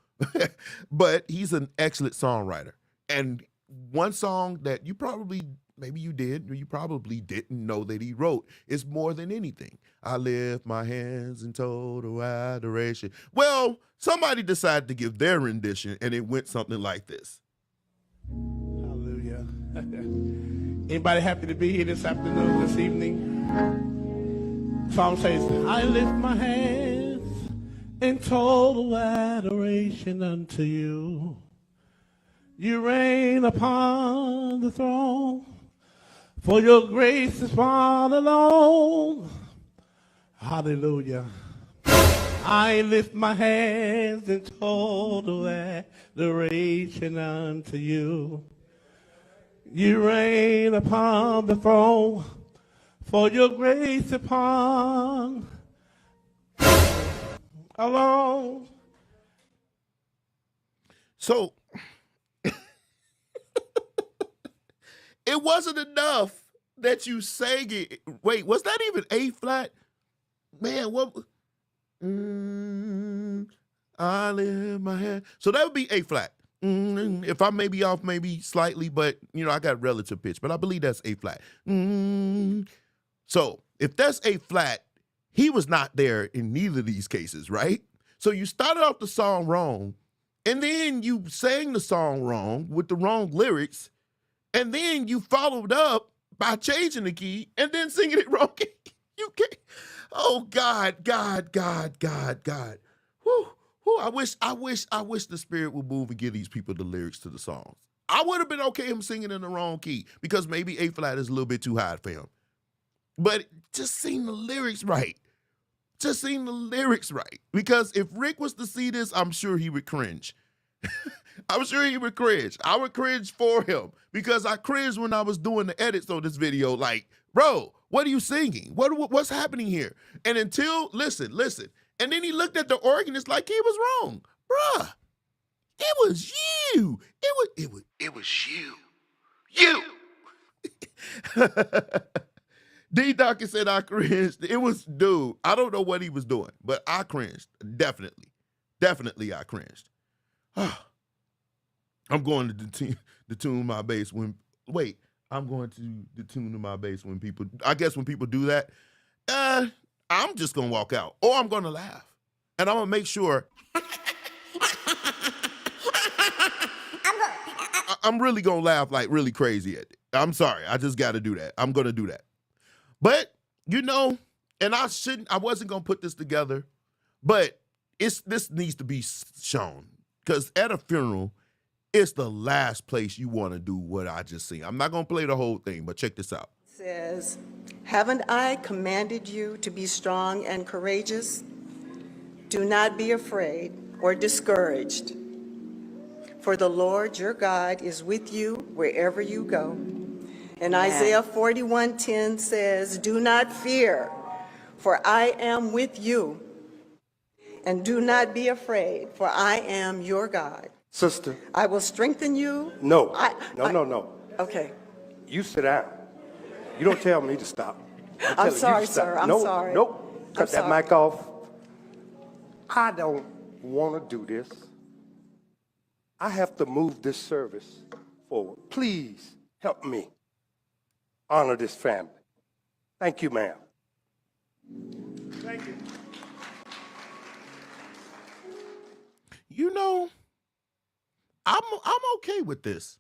But he's an excellent songwriter. And one song that you probably didn't know that he wrote is More Than Anything. I lift my hands in total adoration. Well, somebody decided to give their rendition, and it went something like this. Hallelujah. Anybody happy to be here this afternoon, this evening? The song says, I lift my hands in total adoration unto you. You reign upon the throne, for your grace is far alone. Hallelujah. I lift my hands in total adoration unto you. You reign upon the throne, for your grace upon alone. So it wasn't enough that you sang it. Wait, was that even A flat? Man, what? I lift my hand. So that would be A flat. If I may be off, maybe slightly, but you know, I got relative pitch, but I believe that's A flat. So if that's A flat, he was not there in neither of these cases, right? So you started off the song wrong, and then you sang the song wrong with the wrong lyrics, and then you followed up by changing the key and then singing it wrong. You can't. Oh God. Whew. I wish the Spirit would move and give these people the lyrics to the songs. I would have been okay him singing in the wrong key because maybe A flat is a little bit too high for him. But just sing the lyrics right. Just sing the lyrics right. Because if Rick was to see this, I'm sure he would cringe. I'm sure he would cringe. I would cringe for him because I cringed when I was doing the edits on this video. Like, bro, what are you singing? What's happening here? And until, listen. And then he looked at the organist like he was wrong. Bruh, it was you. It was you. You. D. Dawkins said I cringed. It was, dude, I don't know what he was doing, but I cringed. Definitely I cringed. I'm going to detune my bass when, I'm going to detune my bass when people, I guess when people do that, I'm just going to walk out or I'm going to laugh. And I'm going to make sure I'm really going to laugh like really crazy at it. I'm sorry. I just got to do that. I'm going to do that. But, you know, and I wasn't going to put this together, but this needs to be shown because at a funeral, it's the last place you want to do what I just seen. I'm not going to play the whole thing, but check this out. It says, haven't I commanded you to be strong and courageous? Do not be afraid or discouraged, for the Lord your God is with you wherever you go. And Isaiah 41:10 says, do not fear, for I am with you. And do not be afraid, for I am your God. Sister. I will strengthen you. No. No. Okay. You sit down. You don't tell me to stop. I'm sorry, sir. I'm sorry. Nope. Cut that mic off. I don't want to do this. I have to move this service forward. Please help me honor this family. Thank you, ma'am. Thank you. You know, I'm okay with this.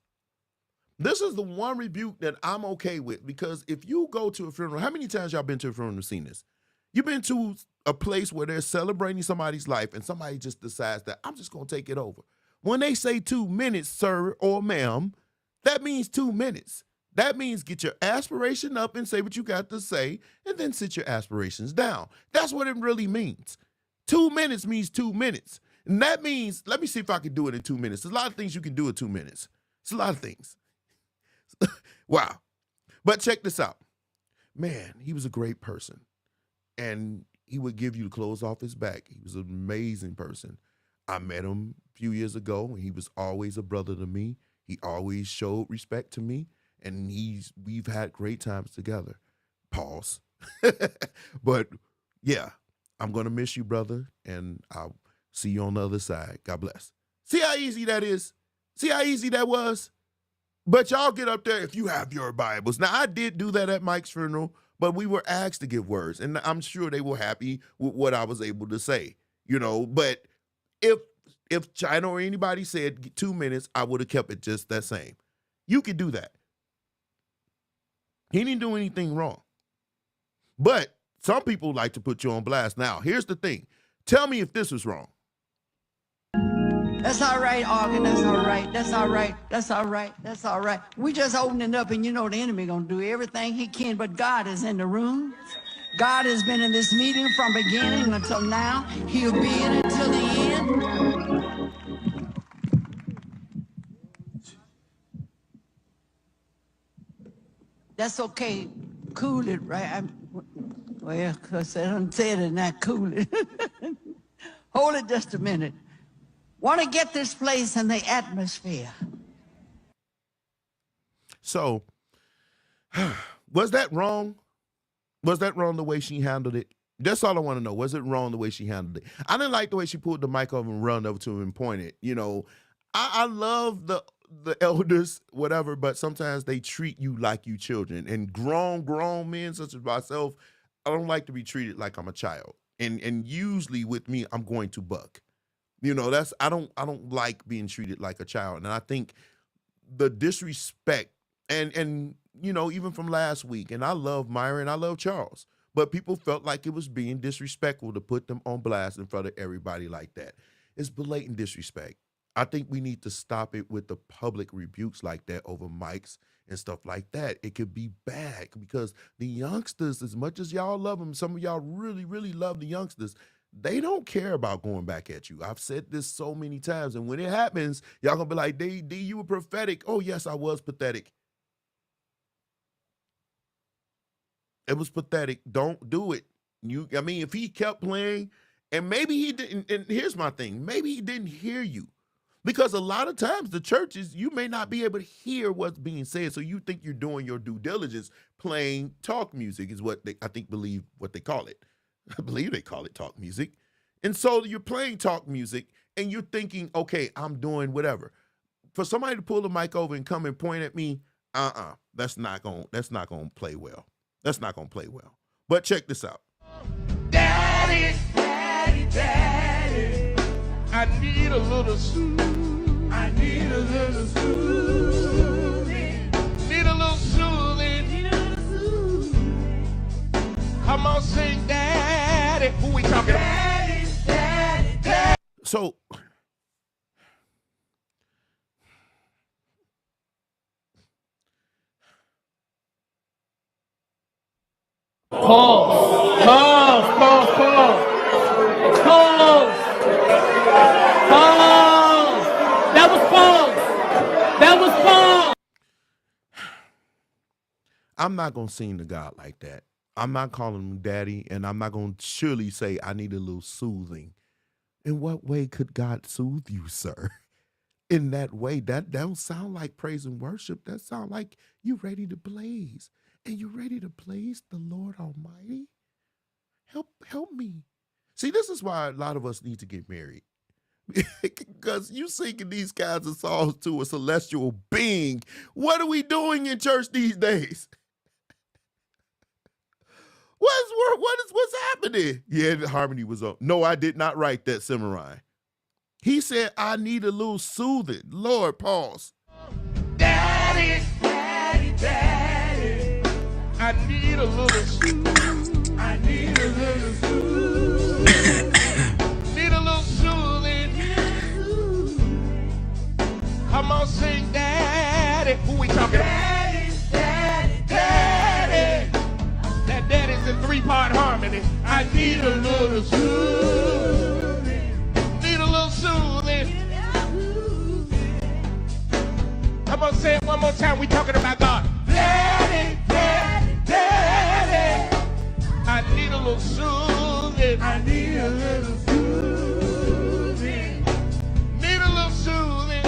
This is the one rebuke that I'm okay with because if you go to a funeral, how many times y'all been to a funeral and seen this? You've been to a place where they're celebrating somebody's life and somebody just decides that I'm just going to take it over. When they say 2 minutes, sir or ma'am, that means 2 minutes. That means get your aspiration up and say what you got to say and then sit your aspirations down. That's what it really means. 2 minutes means 2 minutes. And that means, let me see if I can do it in 2 minutes. There's a lot of things you can do in 2 minutes. It's a lot of things. Wow. But check this out. Man, he was a great person. And he would give you the clothes off his back. He was an amazing person. I met him a few years ago, and he was always a brother to me. He always showed respect to me, and we've had great times together. Pause. But yeah, I'm gonna miss you, brother, and I'll see you on the other side. God bless. See how easy that is? See how easy that was? But y'all get up there if you have your Bibles. Now, I did do that at Mike's funeral, but we were asked to give words, and I'm sure they were happy with what I was able to say, you know. But if China or anybody said 2 minutes, I would have kept it just that same. You could do that. He didn't do anything wrong. But some people like to put you on blast. Now, here's the thing. Tell me if this was wrong. That's all right, Argan. That's all right. That's all right. That's all right. That's all right. We just opening up, and you know the enemy gonna do everything he can, but God is in the room. God has been in this meeting from beginning until now. He'll be in it until the end. That's okay. cool it, right? Well, because I done said it, not cool it. Hold it just a minute. Want to get this place in the atmosphere. So, was that wrong? Was that wrong the way she handled it? That's all I want to know. Was it wrong the way she handled it? I didn't like the way she pulled the mic over and run over to him and pointed. You know, I love the elders, whatever, but sometimes they treat you like you children. And grown men such as myself, I don't like to be treated like I'm a child. And usually with me, I'm going to buck. You know, I don't like being treated like a child. And I think the disrespect and you know, even from last week, and I love Myra and I love Charles, but people felt like it was being disrespectful to put them on blast in front of everybody like that. It's blatant disrespect. I think we need to stop it with the public rebukes like that over mics and stuff like that. It could be bad because the youngsters, as much as y'all love them, some of y'all really, really love the youngsters, they don't care about going back at you. I've said this so many times, and when it happens, y'all gonna be like, D, you were prophetic. Oh, yes, I was pathetic. It was pathetic. Don't do it. I mean, if he kept playing, and maybe he didn't, and here's my thing, maybe he didn't hear you. Because a lot of times the churches, you may not be able to hear what's being said, so you think you're doing your due diligence. Playing talk music is what believe what they call it. I believe they call it talk music. And so you're playing talk music and you're thinking, okay, I'm doing whatever. For somebody to pull the mic over and come and point at me, that's not gonna play well. That's not gonna play well. But check this out. Daddy, I need a little soothing. I need a little soothing. Need a little soothing. Need a little soothing. Come on, sing, Daddy. Who we talking about? Daddy. So Pause. That was pause. I'm not gonna sing to God like that. I'm not calling him daddy, and I'm not gonna surely say I need a little soothing. In what way could God soothe you, sir? In that way, that don't sound like praise and worship. That sound like you ready to blaze. And you ready to blaze the Lord Almighty? Help me. See, this is why a lot of us need to get married. Because you singing these kinds of songs to a celestial being. What are we doing in church these days? What's happening? Yeah, the harmony was up. No, I did not write that, Samurai. He said, I need a little soothing. Lord, pause. Daddy, I need a little soothing. I need a little soothing. Need a little soothing. Come on, sing, Daddy. Who we talking about? Daddy. That daddy's in 3-part harmony. I need a little soothing. Need a little soothing. Come on, say it one more time. We talking about God. Daddy. I need a little soothing. I need a little soothing. Need a little soothing.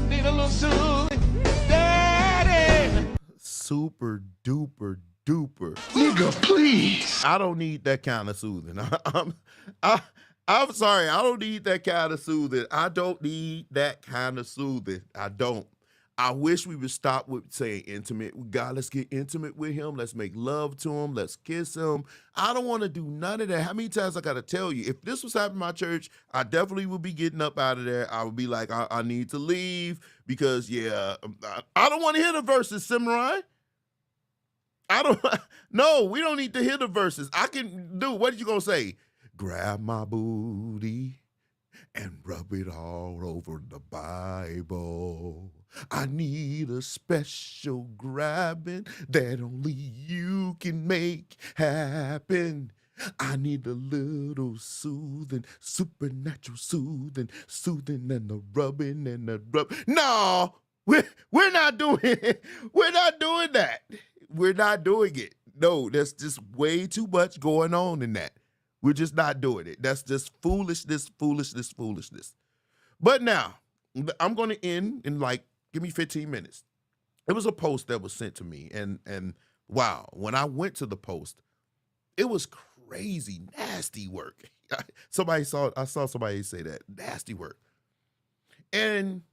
Need a little soothing. Daddy. Super duper duper. Nigga, please. I don't need that kind of soothing. I'm sorry. I don't need that kind of soothing. I don't need that kind of soothing. I don't. I wish we would stop with saying intimate. God, let's get intimate with him. Let's make love to him. Let's kiss him. I don't want to do none of that. How many times I got to tell you, if this was happening in my church, I definitely would be getting up out of there. I would be like, I need to leave because, yeah, I don't want to hear the verses, Samurai. No, we don't need to hear the verses. I can do, what are you going to say? Grab my booty and rub it all over the Bible. I need a special grabbing that only you can make happen. I need a little soothing, supernatural soothing and the rubbing and the rub. No, we're not doing it. We're not doing that. We're not doing it. No, there's just way too much going on in that. We're just not doing it. That's just foolishness, foolishness, foolishness. But now, I'm going to end in like, give me 15 minutes. It was a post that was sent to me, and wow, when I went to the post, it was crazy, nasty work. I saw somebody say that, nasty work. And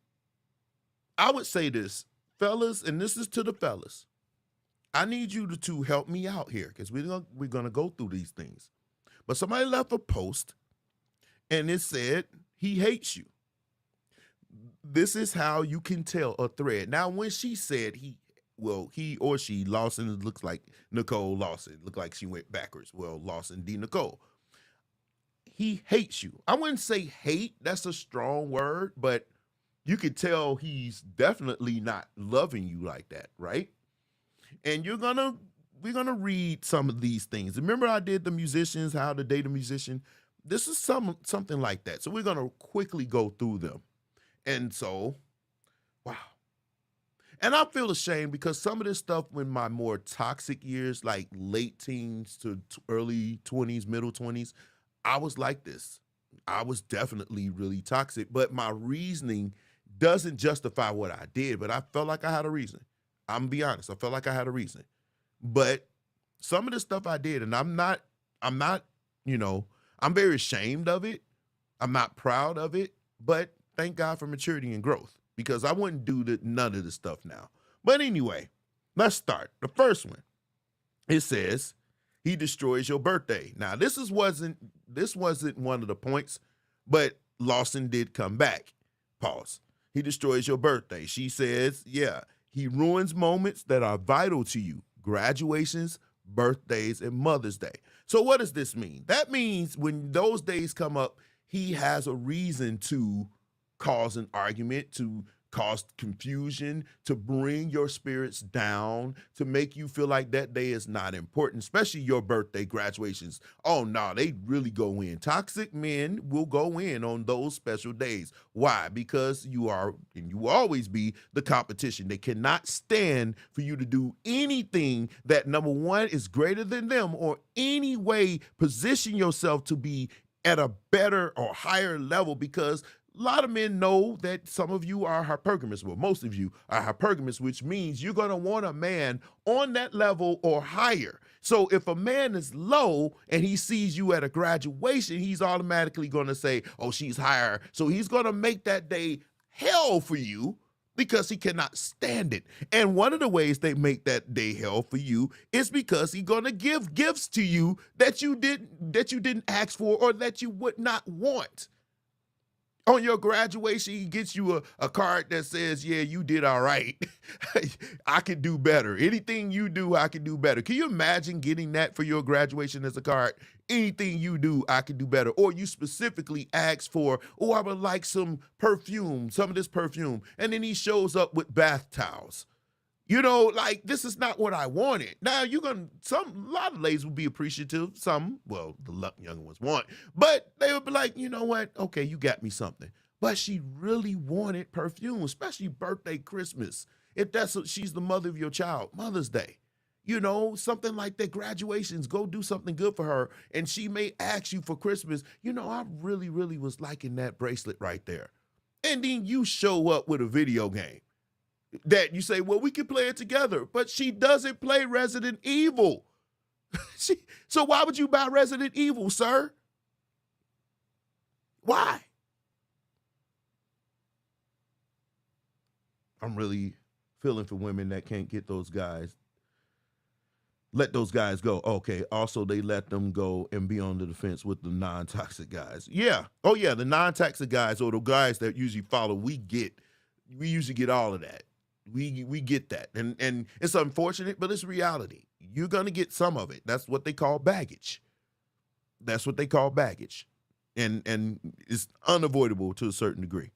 I would say this, fellas, and this is to the fellas. I need you to help me out here because we're gonna go through these things. But somebody left a post and it said he hates you. This is how you can tell a thread. Now, when she said he or she, Lawson, looks like Nicole Lawson, looked like she went backwards. Well, Lawson D. Nicole. He hates you. I wouldn't say hate, that's a strong word, but you could tell he's definitely not loving you like that, right? And we're gonna read some of these things. Remember I did the musicians, how to date a musician? This is something like that. So we're gonna quickly go through them. And so, wow. And I feel ashamed because some of this stuff in my more toxic years, like late teens to early 20s, middle 20s, I was like this. I was definitely really toxic, but my reasoning doesn't justify what I did, but I felt like I had a reason. I'm gonna be honest, I felt like I had a reason. But some of the stuff I did, and I'm not, I'm very ashamed of it. I'm not proud of it, but thank God for maturity and growth because I wouldn't do none of this stuff now. But anyway, let's start. The first one, it says, he destroys your birthday. Now, this wasn't one of the points, but Lawson did come back. Pause. He destroys your birthday. She says, yeah, he ruins moments that are vital to you. Graduations, birthdays, and Mother's Day. So what does this mean? That means when those days come up, he has a reason to cause an argument, to cause confusion, to bring your spirits down, to make you feel like that day is not important, especially your birthday, graduations. Oh, no, they really go in. Toxic men will go in on those special days. Why? Because you are, and you will always be, the competition. They cannot stand for you to do anything that, number one, is greater than them or any way position yourself to be at a better or higher level because a lot of men know that some of you are hypergamous. Well, most of you are hypergamous, which means you're going to want a man on that level or higher. So if a man is low and he sees you at a graduation, he's automatically going to say, oh, she's higher. So he's going to make that day hell for you because he cannot stand it. And one of the ways they make that day hell for you is because he's going to give gifts to you that you didn't ask for or that you would not want. On your graduation, he gets you a card that says, yeah, you did all right. I could do better. Anything you do, I can do better. Can you imagine getting that for your graduation as a card? Anything you do, I can do better. Or you specifically ask for, oh, I would like some perfume, some of this perfume. And then he shows up with bath towels. You know, like, this is not what I wanted. Now, a lot of ladies will be appreciative. Some, well, the younger ones won't. But they would be like, you know what? Okay, you got me something. But she really wanted perfume, especially birthday, Christmas. If that's she's the mother of your child, Mother's Day. You know, something like that, graduations, go do something good for her. And she may ask you for Christmas, you know, I really, really was liking that bracelet right there. And then you show up with a video game. That you say, well, we can play it together, but she doesn't play Resident Evil. So why would you buy Resident Evil, sir? Why? I'm really feeling for women that can't get those guys. Let those guys go. Okay, also they let them go and be on the defense with the non-toxic guys. Yeah. Oh yeah, the non-toxic guys or the guys that usually follow, we usually get all of that. We get that. And it's unfortunate, but it's reality. You're going to get some of it. That's what they call baggage. That's what they call baggage. And it's unavoidable to a certain degree.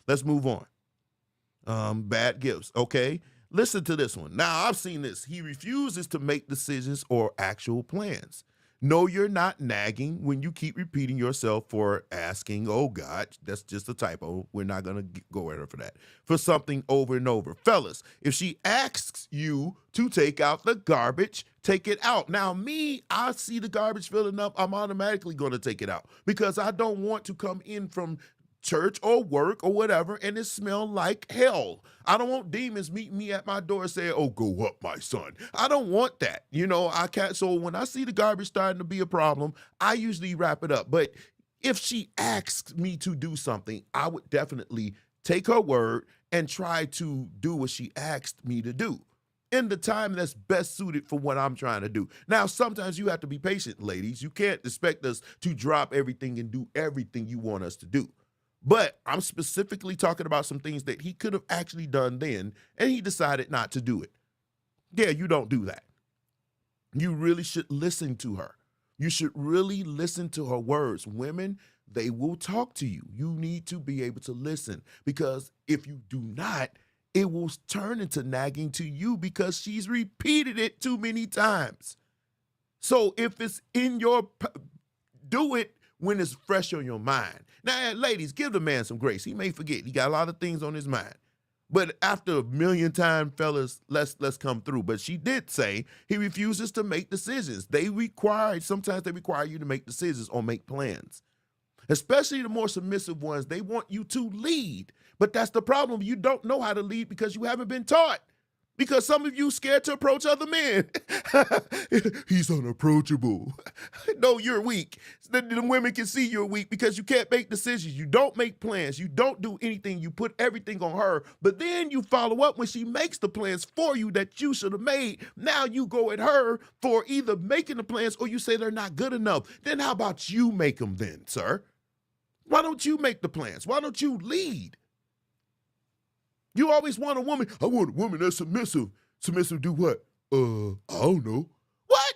Let's move on. Bad gifts. Okay. Listen to this one. Now, I've seen this. He refuses to make decisions or actual plans. No, you're not nagging when you keep repeating yourself for asking, oh God, that's just a typo. We're not going to go at her for that. For something over and over. Fellas, if she asks you to take out the garbage, take it out. Now, me, I see the garbage filling up, I'm automatically going to take it out because I don't want to come in from church or work or whatever and it smell like hell. I don't want demons meeting me at my door saying, oh, go up, my son. I don't want that. You know, I can't. So when I see the garbage starting to be a problem, I usually wrap it up. But if she asks me to do something, I would definitely take her word and try to do what she asked me to do in the time that's best suited for what I'm trying to do. Now, sometimes you have to be patient, ladies. You can't expect us to drop everything and do everything you want us to do. But I'm specifically talking about some things that he could have actually done then, and he decided not to do it. Yeah, you don't do that. You really should listen to her. You should really listen to her words. Women, they will talk to you. You need to be able to listen because if you do not, it will turn into nagging to you because she's repeated it too many times. So if it's in your, do it when it's fresh on your mind. Now, ladies, give the man some grace. He may forget. He got a lot of things on his mind. But after a million times, fellas, let's come through. But she did say he refuses to make decisions. Sometimes they require you to make decisions or make plans. Especially the more submissive ones, they want you to lead. But that's the problem. You don't know how to lead because you haven't been taught. Because some of you scared to approach other men. He's unapproachable. No, you're weak. The women can see you're weak because you can't make decisions. You don't make plans. You don't do anything. You put everything on her. But then you follow up when she makes the plans for you that you should have made. Now you go at her for either making the plans or you say they're not good enough. Then how about you make them then, sir? Why don't you make the plans? Why don't you lead? You always want a woman. I want a woman that's submissive. Submissive do what? I don't know. What?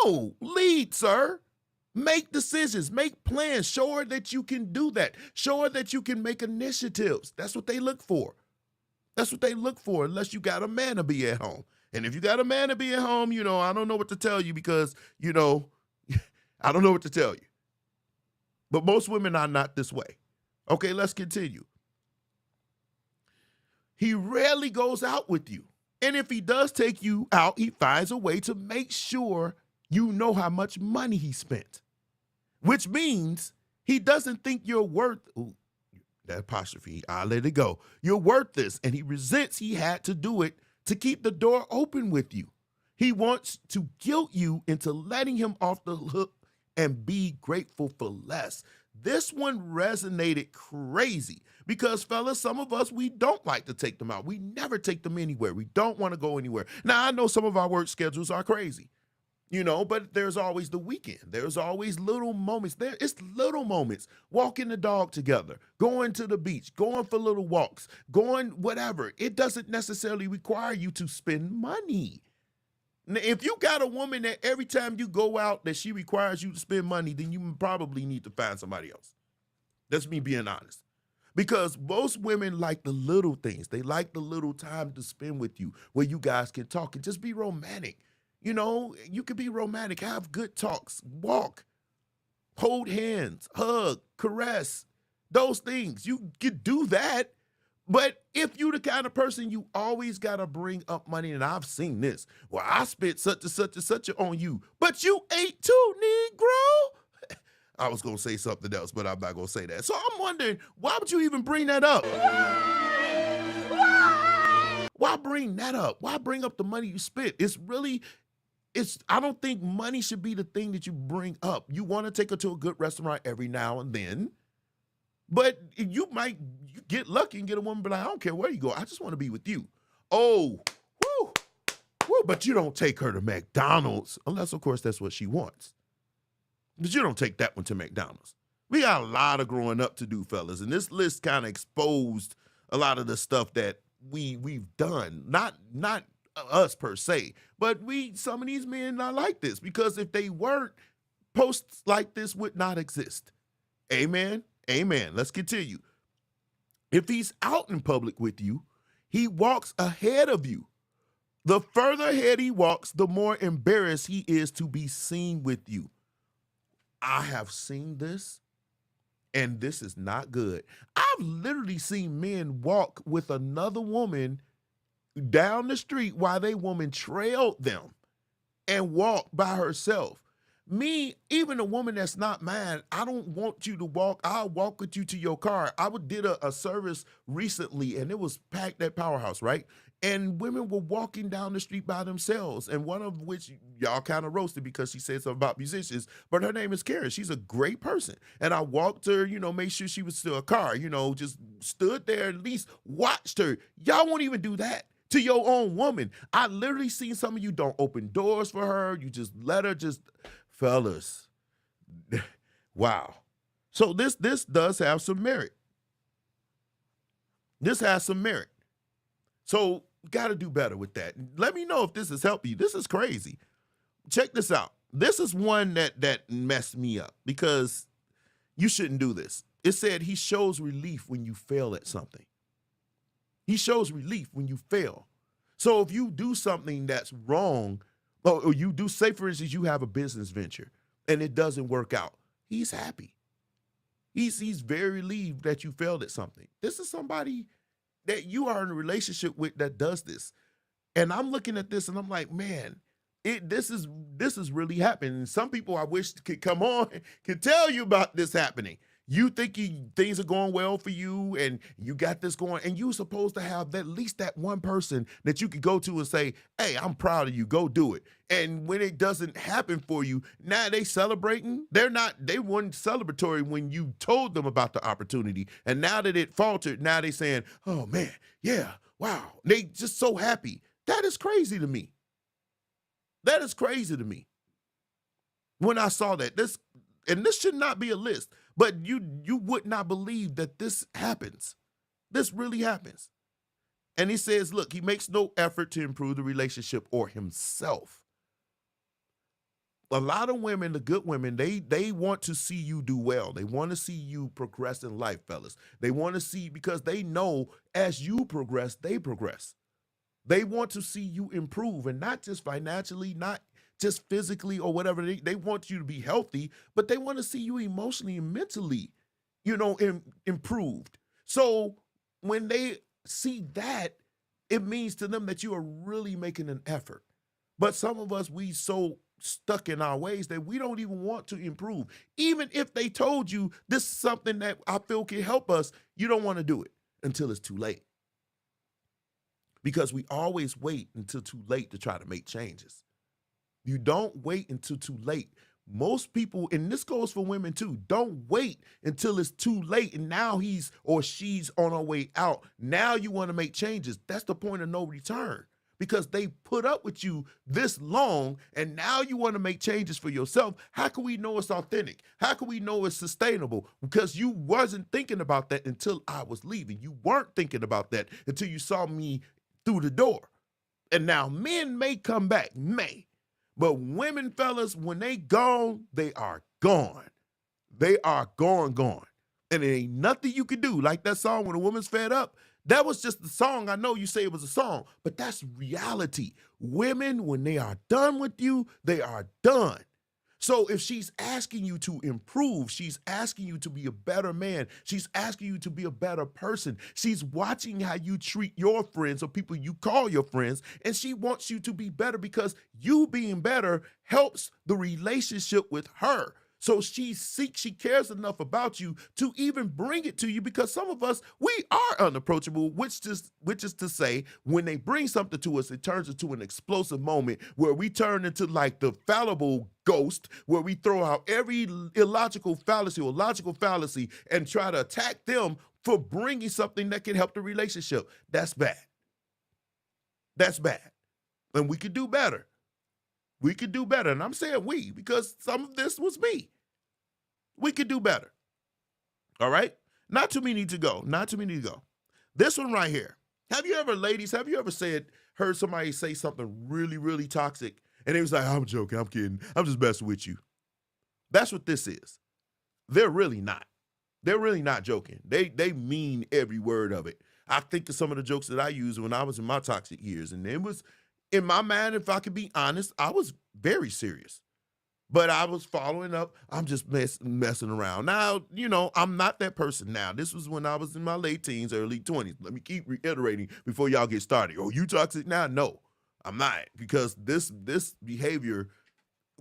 No, lead, sir. Make decisions, make plans. Show her that you can do that. Show her that you can make initiatives. That's what they look for. That's what they look for, unless you got a man to be at home. And if you got a man to be at home, you know, I don't know what to tell you because, you know, I don't know what to tell you. But most women are not this way. Okay, let's continue. He rarely goes out with you. And if he does take you out, he finds a way to make sure you know how much money he spent, which means he doesn't think you're worth, ooh, that apostrophe, I'll let it go. You're worth this, and he resents he had to do it to keep the door open with you. He wants to guilt you into letting him off the hook and be grateful for less. This one resonated crazy because, fellas, some of us, we don't like to take them out. We never take them anywhere. We don't want to go anywhere. Now, I know some of our work schedules are crazy, you know, but there's always the weekend. There's always little moments. It's little moments. Walking the dog together, going to the beach, going for little walks, going whatever. It doesn't necessarily require you to spend money. Now, if you got a woman that every time you go out that she requires you to spend money, then you probably need to find somebody else. That's me being honest. Because most women like the little things. They like the little time to spend with you where you guys can talk and just be romantic. You know, you can be romantic, have good talks, walk, hold hands, hug, caress, those things. You can do that. But if you the kind of person you always got to bring up money, and I've seen this, well, I spent such and such and such on you, but you ate too, Negro. I was going to say something else, but I'm not going to say that. So I'm wondering, why would you even bring that up? Why bring that up? Why bring up the money you spent? I don't think money should be the thing that you bring up. You want to take her to a good restaurant every now and then. But you might get lucky and get a woman be like, I don't care where you go. I just want to be with you. Oh, woo, but you don't take her to McDonald's unless, of course, that's what she wants. But you don't take that one to McDonald's. We got a lot of growing up to do, fellas. And this list kind of exposed a lot of the stuff that we've done. Not us per se, but some of these men are like this because if they weren't, posts like this would not exist. Amen. Amen. Let's continue. If he's out in public with you, he walks ahead of you. The further ahead he walks, the more embarrassed he is to be seen with you. I have seen this, and this is not good. I've literally seen men walk with another woman down the street while they woman trailed them and walked by herself. Me, even a woman that's not mine, I don't want you to walk. I'll walk with you to your car. Did a service recently, and it was packed at Powerhouse, right? And women were walking down the street by themselves, and one of which y'all kind of roasted because she said something about musicians, but her name is Karen. She's a great person. And I walked her, made sure she was still a car, just stood there, at least watched her. Y'all won't even do that to your own woman. I literally seen some of you don't open doors for her. You just let her fellas. Wow. So this does have some merit. This has some merit. So got to do better with that. Let me know if this has helped you. This is crazy. Check this out. This is one that messed me up because you shouldn't do this. It said he shows relief when you fail at something. He shows relief when you fail. So if you do something that's wrong, or you do, say for instance, you have a business venture and it doesn't work out, he's happy. He's very relieved that you failed at something. This is somebody that you are in a relationship with that does this. And I'm looking at this and I'm like, man, this is really happening. And some people I wish could come on could tell you about this happening. You think things are going well for you and you got this going, and you're supposed to have at least that one person that you could go to and say, hey, I'm proud of you, go do it. And when it doesn't happen for you, now they celebrating. They weren't celebratory when you told them about the opportunity. And now that it faltered, now they saying, oh man, yeah, wow. They just so happy. That is crazy to me. That is crazy to me. When I saw that, this should not be a list. But you would not believe that this happens. This really happens. And he says, look, he makes no effort to improve the relationship or himself. A lot of women, the good women, they want to see you do well. They want to see you progress in life, fellas. They want to see, because they know as you progress, they progress. They want to see you improve, and not just financially, not just physically or whatever. They want you to be healthy, but they want to see you emotionally and mentally, improved. So when they see that, it means to them that you are really making an effort. But some of us, we so stuck in our ways that we don't even want to improve. Even if they told you this is something that I feel can help us, you don't want to do it until it's too late. Because we always wait until too late to try to make changes. You don't wait until too late. Most people, and this goes for women too, don't wait until it's too late and now he's or she's on our way out. Now you want to make changes. That's the point of no return, because they put up with you this long and now you want to make changes for yourself. How can we know it's authentic? How can we know it's sustainable? Because you wasn't thinking about that until I was leaving. You weren't thinking about that until you saw me through the door. And now men may come back, but women, fellas, when they gone, they are gone. They are gone. And there ain't nothing you can do. Like that song, When a Woman's Fed Up, that was just the song. I know you say it was a song, but that's reality. Women, when they are done with you, they are done. So if she's asking you to improve, she's asking you to be a better man, she's asking you to be a better person, she's watching how you treat your friends or people you call your friends, and she wants you to be better because you being better helps the relationship with her. So she cares enough about you to even bring it to you, because some of us, we are unapproachable, which is to say, when they bring something to us, it turns into an explosive moment where we turn into like the fallible ghost, where we throw out every illogical fallacy or logical fallacy and try to attack them for bringing something that can help the relationship. That's bad. That's bad. And we could do better. We could do better. And I'm saying we, because some of this was me. We could do better. All right? Not too many to go. This one right here. Have you ever, ladies, heard somebody say something really, really toxic, and they was like, I'm joking, I'm kidding, I'm just messing with you? That's what this is. They're really not. They're really not joking. They mean every word of it. I think of some of the jokes that I used when I was in my toxic years, and it was, In my mind, if I could be honest, I was very serious. But I was following up. I'm just messing around. Now, I'm not that person now. This was when I was in my late teens, early 20s. Let me keep reiterating before y'all get started. Oh, you toxic now? No, I'm not. Because this behavior,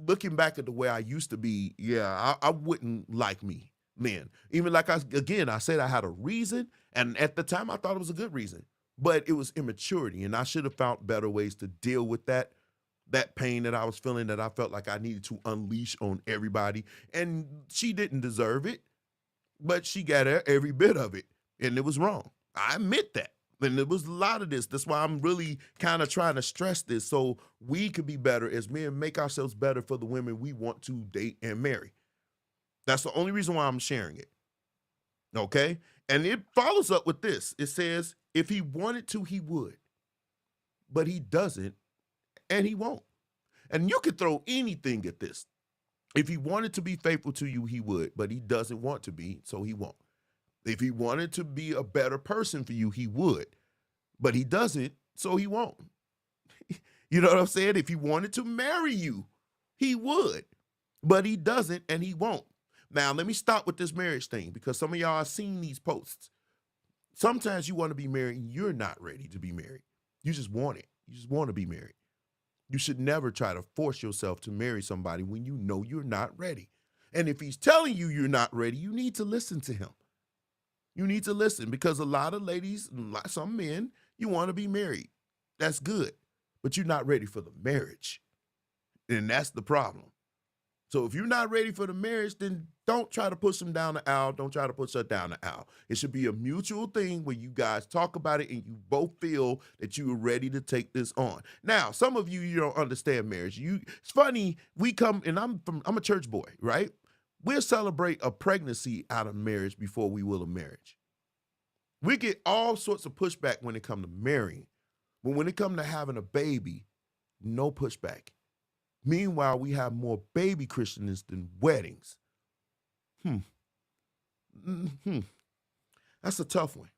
looking back at the way I used to be, yeah, I wouldn't like me then. Even like I said I had a reason, and at the time I thought it was a good reason. But it was immaturity, and I should have found better ways to deal with that pain that I was feeling, that I felt like I needed to unleash on everybody. And she didn't deserve it, but she got every bit of it, and it was wrong. I admit that. And there was a lot of this. That's why I'm really kind of trying to stress this, so we could be better as men, make ourselves better for the women we want to date and marry. That's the only reason why I'm sharing it. Okay? And it follows up with this. It says, if he wanted to, he would. But he doesn't, and he won't. And you could throw anything at this. If he wanted to be faithful to you, he would, but he doesn't want to be, so he won't. If he wanted to be a better person for you, he would, but he doesn't, so he won't. You know what I'm saying? If he wanted to marry you, he would, but he doesn't, and he won't. Now, let me stop with this marriage thing, because some of y'all have seen these posts. Sometimes you want to be married and you're not ready to be married. You just want it. You just want to be married. You should never try to force yourself to marry somebody when you know you're not ready. And if he's telling you you're not ready, you need to listen to him. You need to listen, because a lot of ladies, some men, you want to be married. That's good, but you're not ready for the marriage. And that's the problem. So if you're not ready for the marriage, then don't try to push them down the aisle. Don't try to push her down the aisle. It should be a mutual thing where you guys talk about it and you both feel that you are ready to take this on. Now, some of you don't understand marriage. It's funny, we come, and I'm a church boy, right? We'll celebrate a pregnancy out of marriage before we will a marriage. We get all sorts of pushback when it comes to marrying. But when it comes to having a baby, no pushback. Meanwhile, we have more baby Christians than weddings. That's a tough one.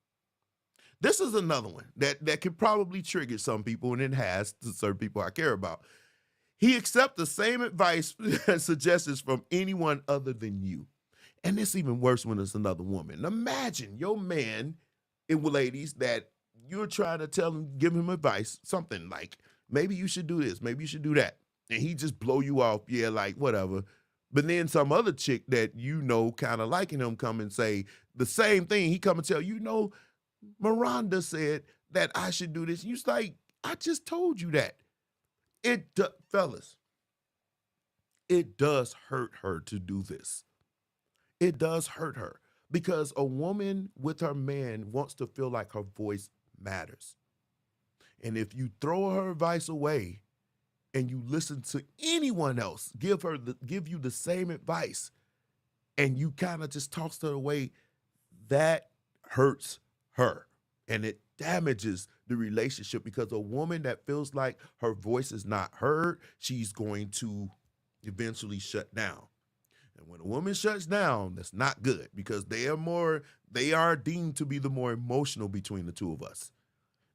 This is another one that could probably trigger some people, and it has to certain people I care about. He accepts the same advice and suggestions from anyone other than you. And it's even worse when it's another woman. Imagine your man, and ladies, that you're trying to tell him, give him advice, something like, maybe you should do this, maybe you should do that. And he just blow you off, yeah, like whatever. But then some other chick that kind of liking him come and say the same thing. He come and tell you, Miranda said that I should do this. And you're like, I just told you that. Fellas, it does hurt her to do this. It does hurt her, because a woman with her man wants to feel like her voice matters. And if you throw her advice away and you listen to anyone else give you the same advice, and you kind of just toss her away, that hurts her. And it damages the relationship, because a woman that feels like her voice is not heard, she's going to eventually shut down. And when a woman shuts down, that's not good, because they are deemed to be the more emotional between the two of us.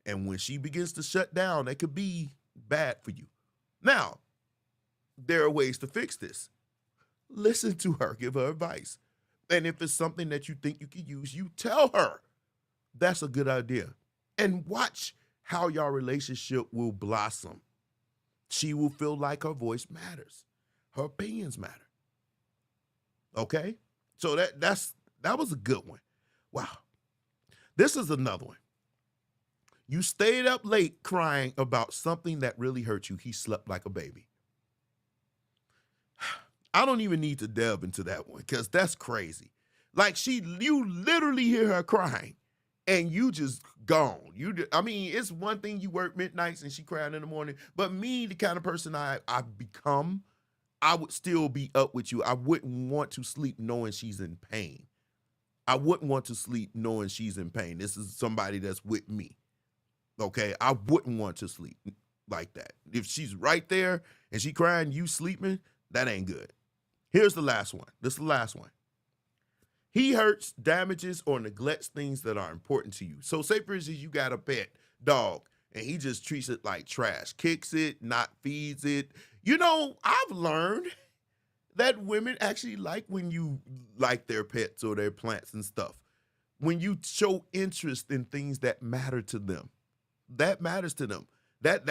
And when she begins to shut down, that could be bad for you. Now, there are ways to fix this. Listen to her, give her advice. And if it's something that you think you can use, you tell her that's a good idea. And watch how your relationship will blossom. She will feel like her voice matters. Her opinions matter. Okay? So that was a good one. Wow. This is another one. You stayed up late crying about something that really hurt you. He slept like a baby. I don't even need to delve into that one, because that's crazy. Like, you literally hear her crying and you just gone. It's one thing you work midnights and she crying in the morning, but me, the kind of person I've become, I would still be up with you. I wouldn't want to sleep knowing she's in pain. I wouldn't want to sleep knowing she's in pain. This is somebody that's with me. Okay, I wouldn't want to sleep like that. If she's right there and she crying, you sleeping, that ain't good. Here's the last one. This is the last one. He hurts, damages, or neglects things that are important to you. So say, for instance, you got a pet dog and he just treats it like trash, kicks it, not feeds it. You know, I've learned that women actually like when you like their pets or their plants and stuff. When you show interest in things that matter to them. That matters to them. That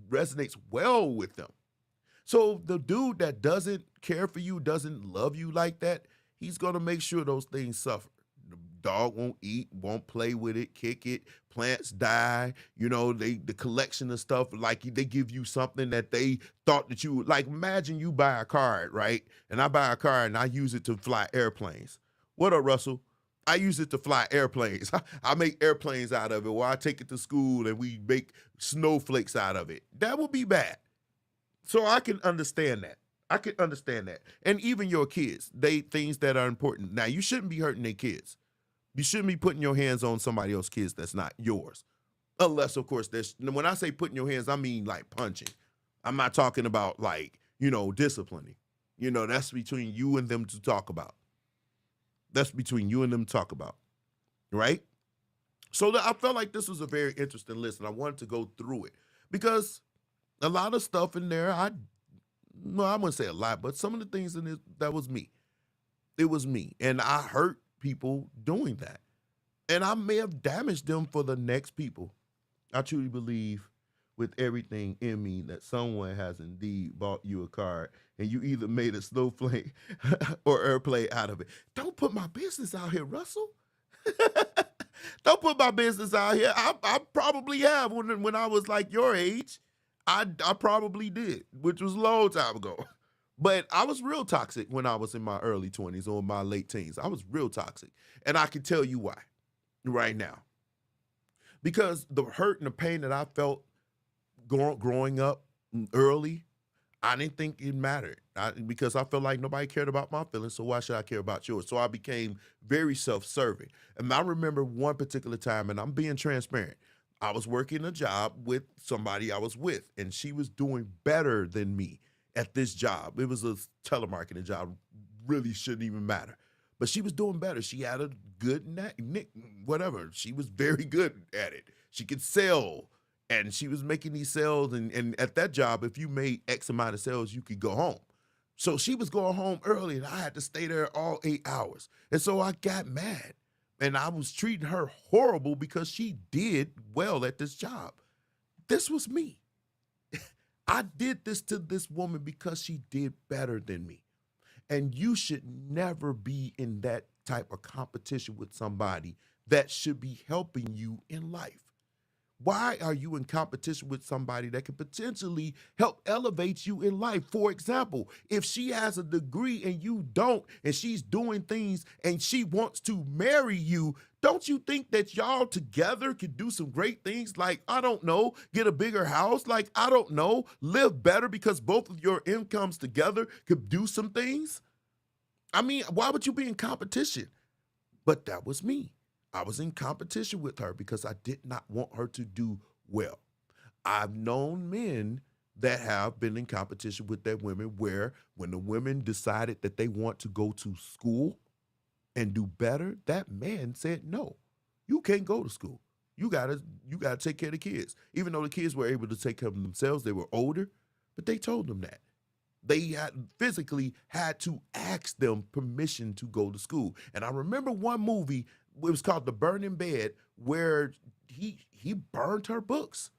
resonates well with them. So the dude that doesn't care for you, doesn't love you like that, he's gonna make sure those things suffer. The dog won't eat, won't play with it, kick it, plants die, you know, the collection of stuff, like they give you something that they thought that you would like. Imagine you buy a card, right? And I buy a card and I use it to fly airplanes. What up, Russell? I use it to fly airplanes. I make airplanes out of it, or I take it to school and we make snowflakes out of it. That would be bad. So I can understand that. I can understand that. And even your kids, things that are important. Now, you shouldn't be hurting their kids. You shouldn't be putting your hands on somebody else's kids that's not yours. Unless, of course, when I say putting your hands, I mean like punching. I'm not talking about like, you know, disciplining. You know, that's between you and them to talk about. That's between you and them to talk about, right? So I felt like this was a very interesting list, and I wanted to go through it because a lot of stuff in there, I wouldn't say a lot, but some of the things in it, that was me. It was me, and I hurt people doing that, and I may have damaged them for the next people. I truly believe with everything in me that someone has indeed bought you a card and you either made a snowflake or airplane out of it. Don't put my business out here, Russell. Don't put my business out here. I probably have when I was like your age. I probably did, which was a long time ago. But I was real toxic when I was in my early 20s or my late teens. I was real toxic. And I can tell you why right now. Because the hurt and the pain that I felt growing up early, I didn't think it mattered because I felt like nobody cared about my feelings, so why should I care about yours? So I became very self-serving. And I remember one particular time, and I'm being transparent, I was working a job with somebody I was with, and she was doing better than me at this job. It was a telemarketing job, really shouldn't even matter. But she was doing better. She had a good whatever. She was very good at it. She could sell. And she was making these sales, and at that job, if you made X amount of sales, you could go home. So she was going home early, and I had to stay there all 8 hours. And so I got mad, and I was treating her horrible because she did well at this job. This was me. I did this to this woman because she did better than me. And you should never be in that type of competition with somebody that should be helping you in life. Why are you in competition with somebody that can potentially help elevate you in life? For example, if she has a degree and you don't, and she's doing things and she wants to marry you, don't you think that y'all together could do some great things? Like, I don't know, get a bigger house? Like, I don't know, live better because both of your incomes together could do some things? I mean, why would you be in competition? But that was me. I was in competition with her because I did not want her to do well. I've known men that have been in competition with their women where when the women decided that they want to go to school and do better, that man said, no, you can't go to school. You gotta take care of the kids. Even though the kids were able to take care of themselves, they were older, but they told them that. They had physically had to ask them permission to go to school. And I remember one movie, it was called The Burning Bed, where he burned her books.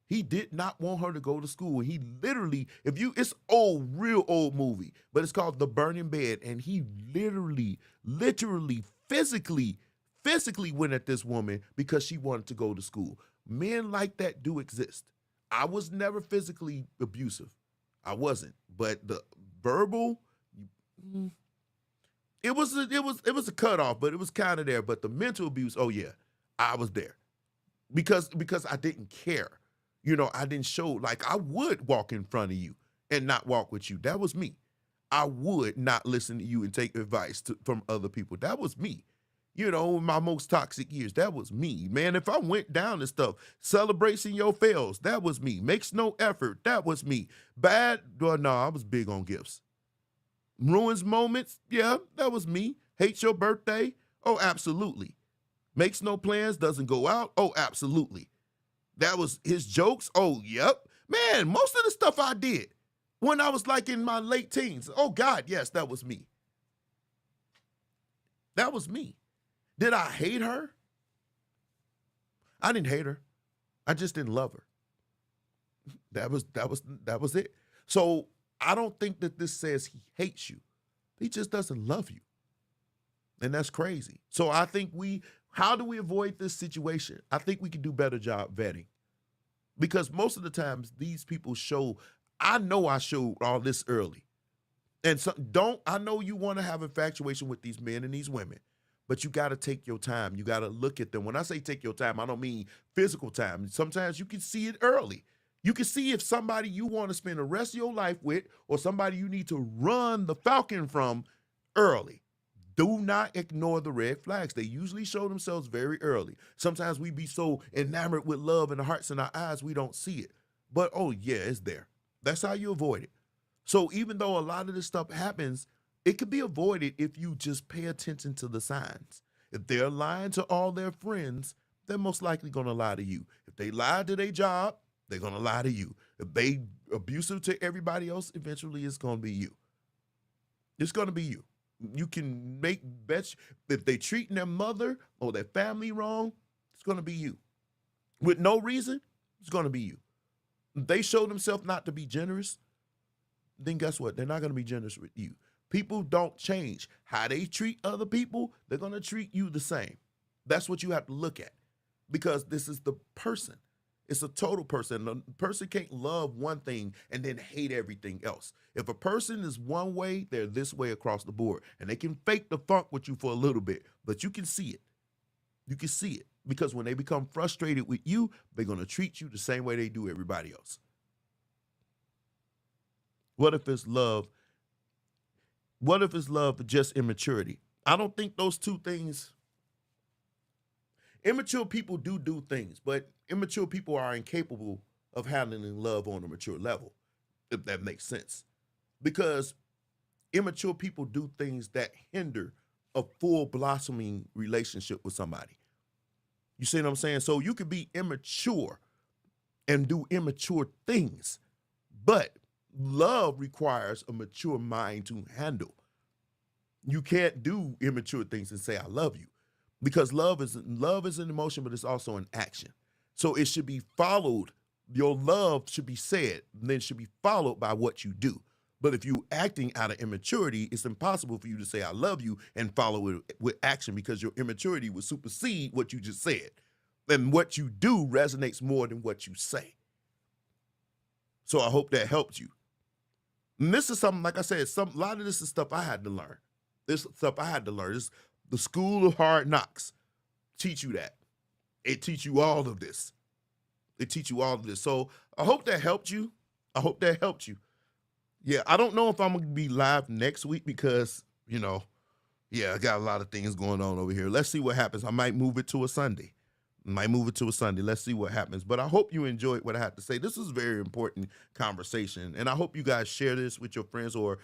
He did not want her to go to school. He literally, it's real old movie, but it's called The Burning Bed. And he literally, physically went at this woman because she wanted to go to school. Men like that do exist. I was never physically abusive. I wasn't, but the verbal, it was a cutoff, but it was kind of there. But the mental abuse, oh yeah, I was there because I didn't care. You know, I didn't show, like I would walk in front of you and not walk with you. That was me. I would not listen to you and take advice from other people. That was me. You know, in my most toxic years, that was me. Man, if I went down and stuff, celebrating your fails, that was me. Makes no effort, that was me. Bad, well, no, I was big on gifts. Ruins moments, yeah, that was me. Hates your birthday, oh, absolutely. Makes no plans, doesn't go out, oh, absolutely. That was his jokes. Oh, yep. Man, most of the stuff I did when I was like in my late teens. Oh, God, yes, that was me. That was me. Did I hate her? I didn't hate her. I just didn't love her. That was it. So I don't think that this says he hates you. He just doesn't love you. And that's crazy. So I think how do we avoid this situation? I think we can do a better job vetting. Because most of the times these people I know I showed all this early. And so I know you want to have infatuation with these men and these women, but you got to take your time. You got to look at them. When I say take your time, I don't mean physical time. Sometimes you can see it early. You can see if somebody you want to spend the rest of your life with or somebody you need to run the falcon from early. Do not ignore the red flags. They usually show themselves very early. Sometimes we be so enamored with love in the hearts and our eyes, we don't see it. But, oh, yeah, it's there. That's how you avoid it. So even though a lot of this stuff happens, it could be avoided if you just pay attention to the signs. If they're lying to all their friends, they're most likely going to lie to you. If they lie to their job, they're going to lie to you. If they abusive to everybody else, eventually it's going to be you. It's going to be you. You can make bets. If they treating their mother or their family wrong, it's going to be you. With no reason, it's going to be you. If they show themselves not to be generous, then guess what? They're not going to be generous with you. People don't change. How they treat other people, they're going to treat you the same. That's what you have to look at, because this is the person. It's a total person. A person can't love one thing and then hate everything else. If a person is one way, they're this way across the board. And they can fake the funk with you for a little bit, but you can see it. You can see it. Because when they become frustrated with you, they're going to treat you the same way they do everybody else. What if it's love? What if it's love but just immaturity? I don't think those two things. Immature people do things, but immature people are incapable of handling love on a mature level, if that makes sense. Because immature people do things that hinder a full blossoming relationship with somebody. You see what I'm saying? So you could be immature and do immature things, but love requires a mature mind to handle. You can't do immature things and say, I love you. Because love is an emotion, but it's also an action. So it should be followed. Your love should be said, and then should be followed by what you do. But if you're acting out of immaturity, it's impossible for you to say, I love you, and follow it with action, because your immaturity will supersede what you just said. And what you do resonates more than what you say. So I hope that helped you. And this is something, like I said, a lot of this is stuff I had to learn. This stuff I had to learn. This the school of hard knocks teach you that. It teach you all of this. It teach you all of this. So I hope that helped you. I hope that helped you. Yeah, I don't know if I'm going to be live next week because, I got a lot of things going on over here. Let's see what happens. I might move it to a Sunday. Let's see what happens. But I hope you enjoyed what I had to say. This is a very important conversation. And I hope you guys share this with your friends or,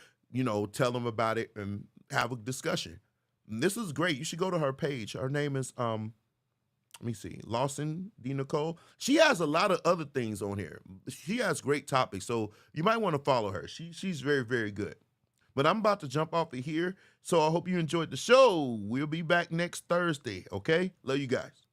tell them about it and have a discussion. This is great. You should go to her page. Her name is, let me see, Lawson D. Nicole. She has a lot of other things on here. She has great topics, so you might want to follow her. She's very, very good. But I'm about to jump off of here, so I hope you enjoyed the show. We'll be back next Thursday, okay? Love you guys.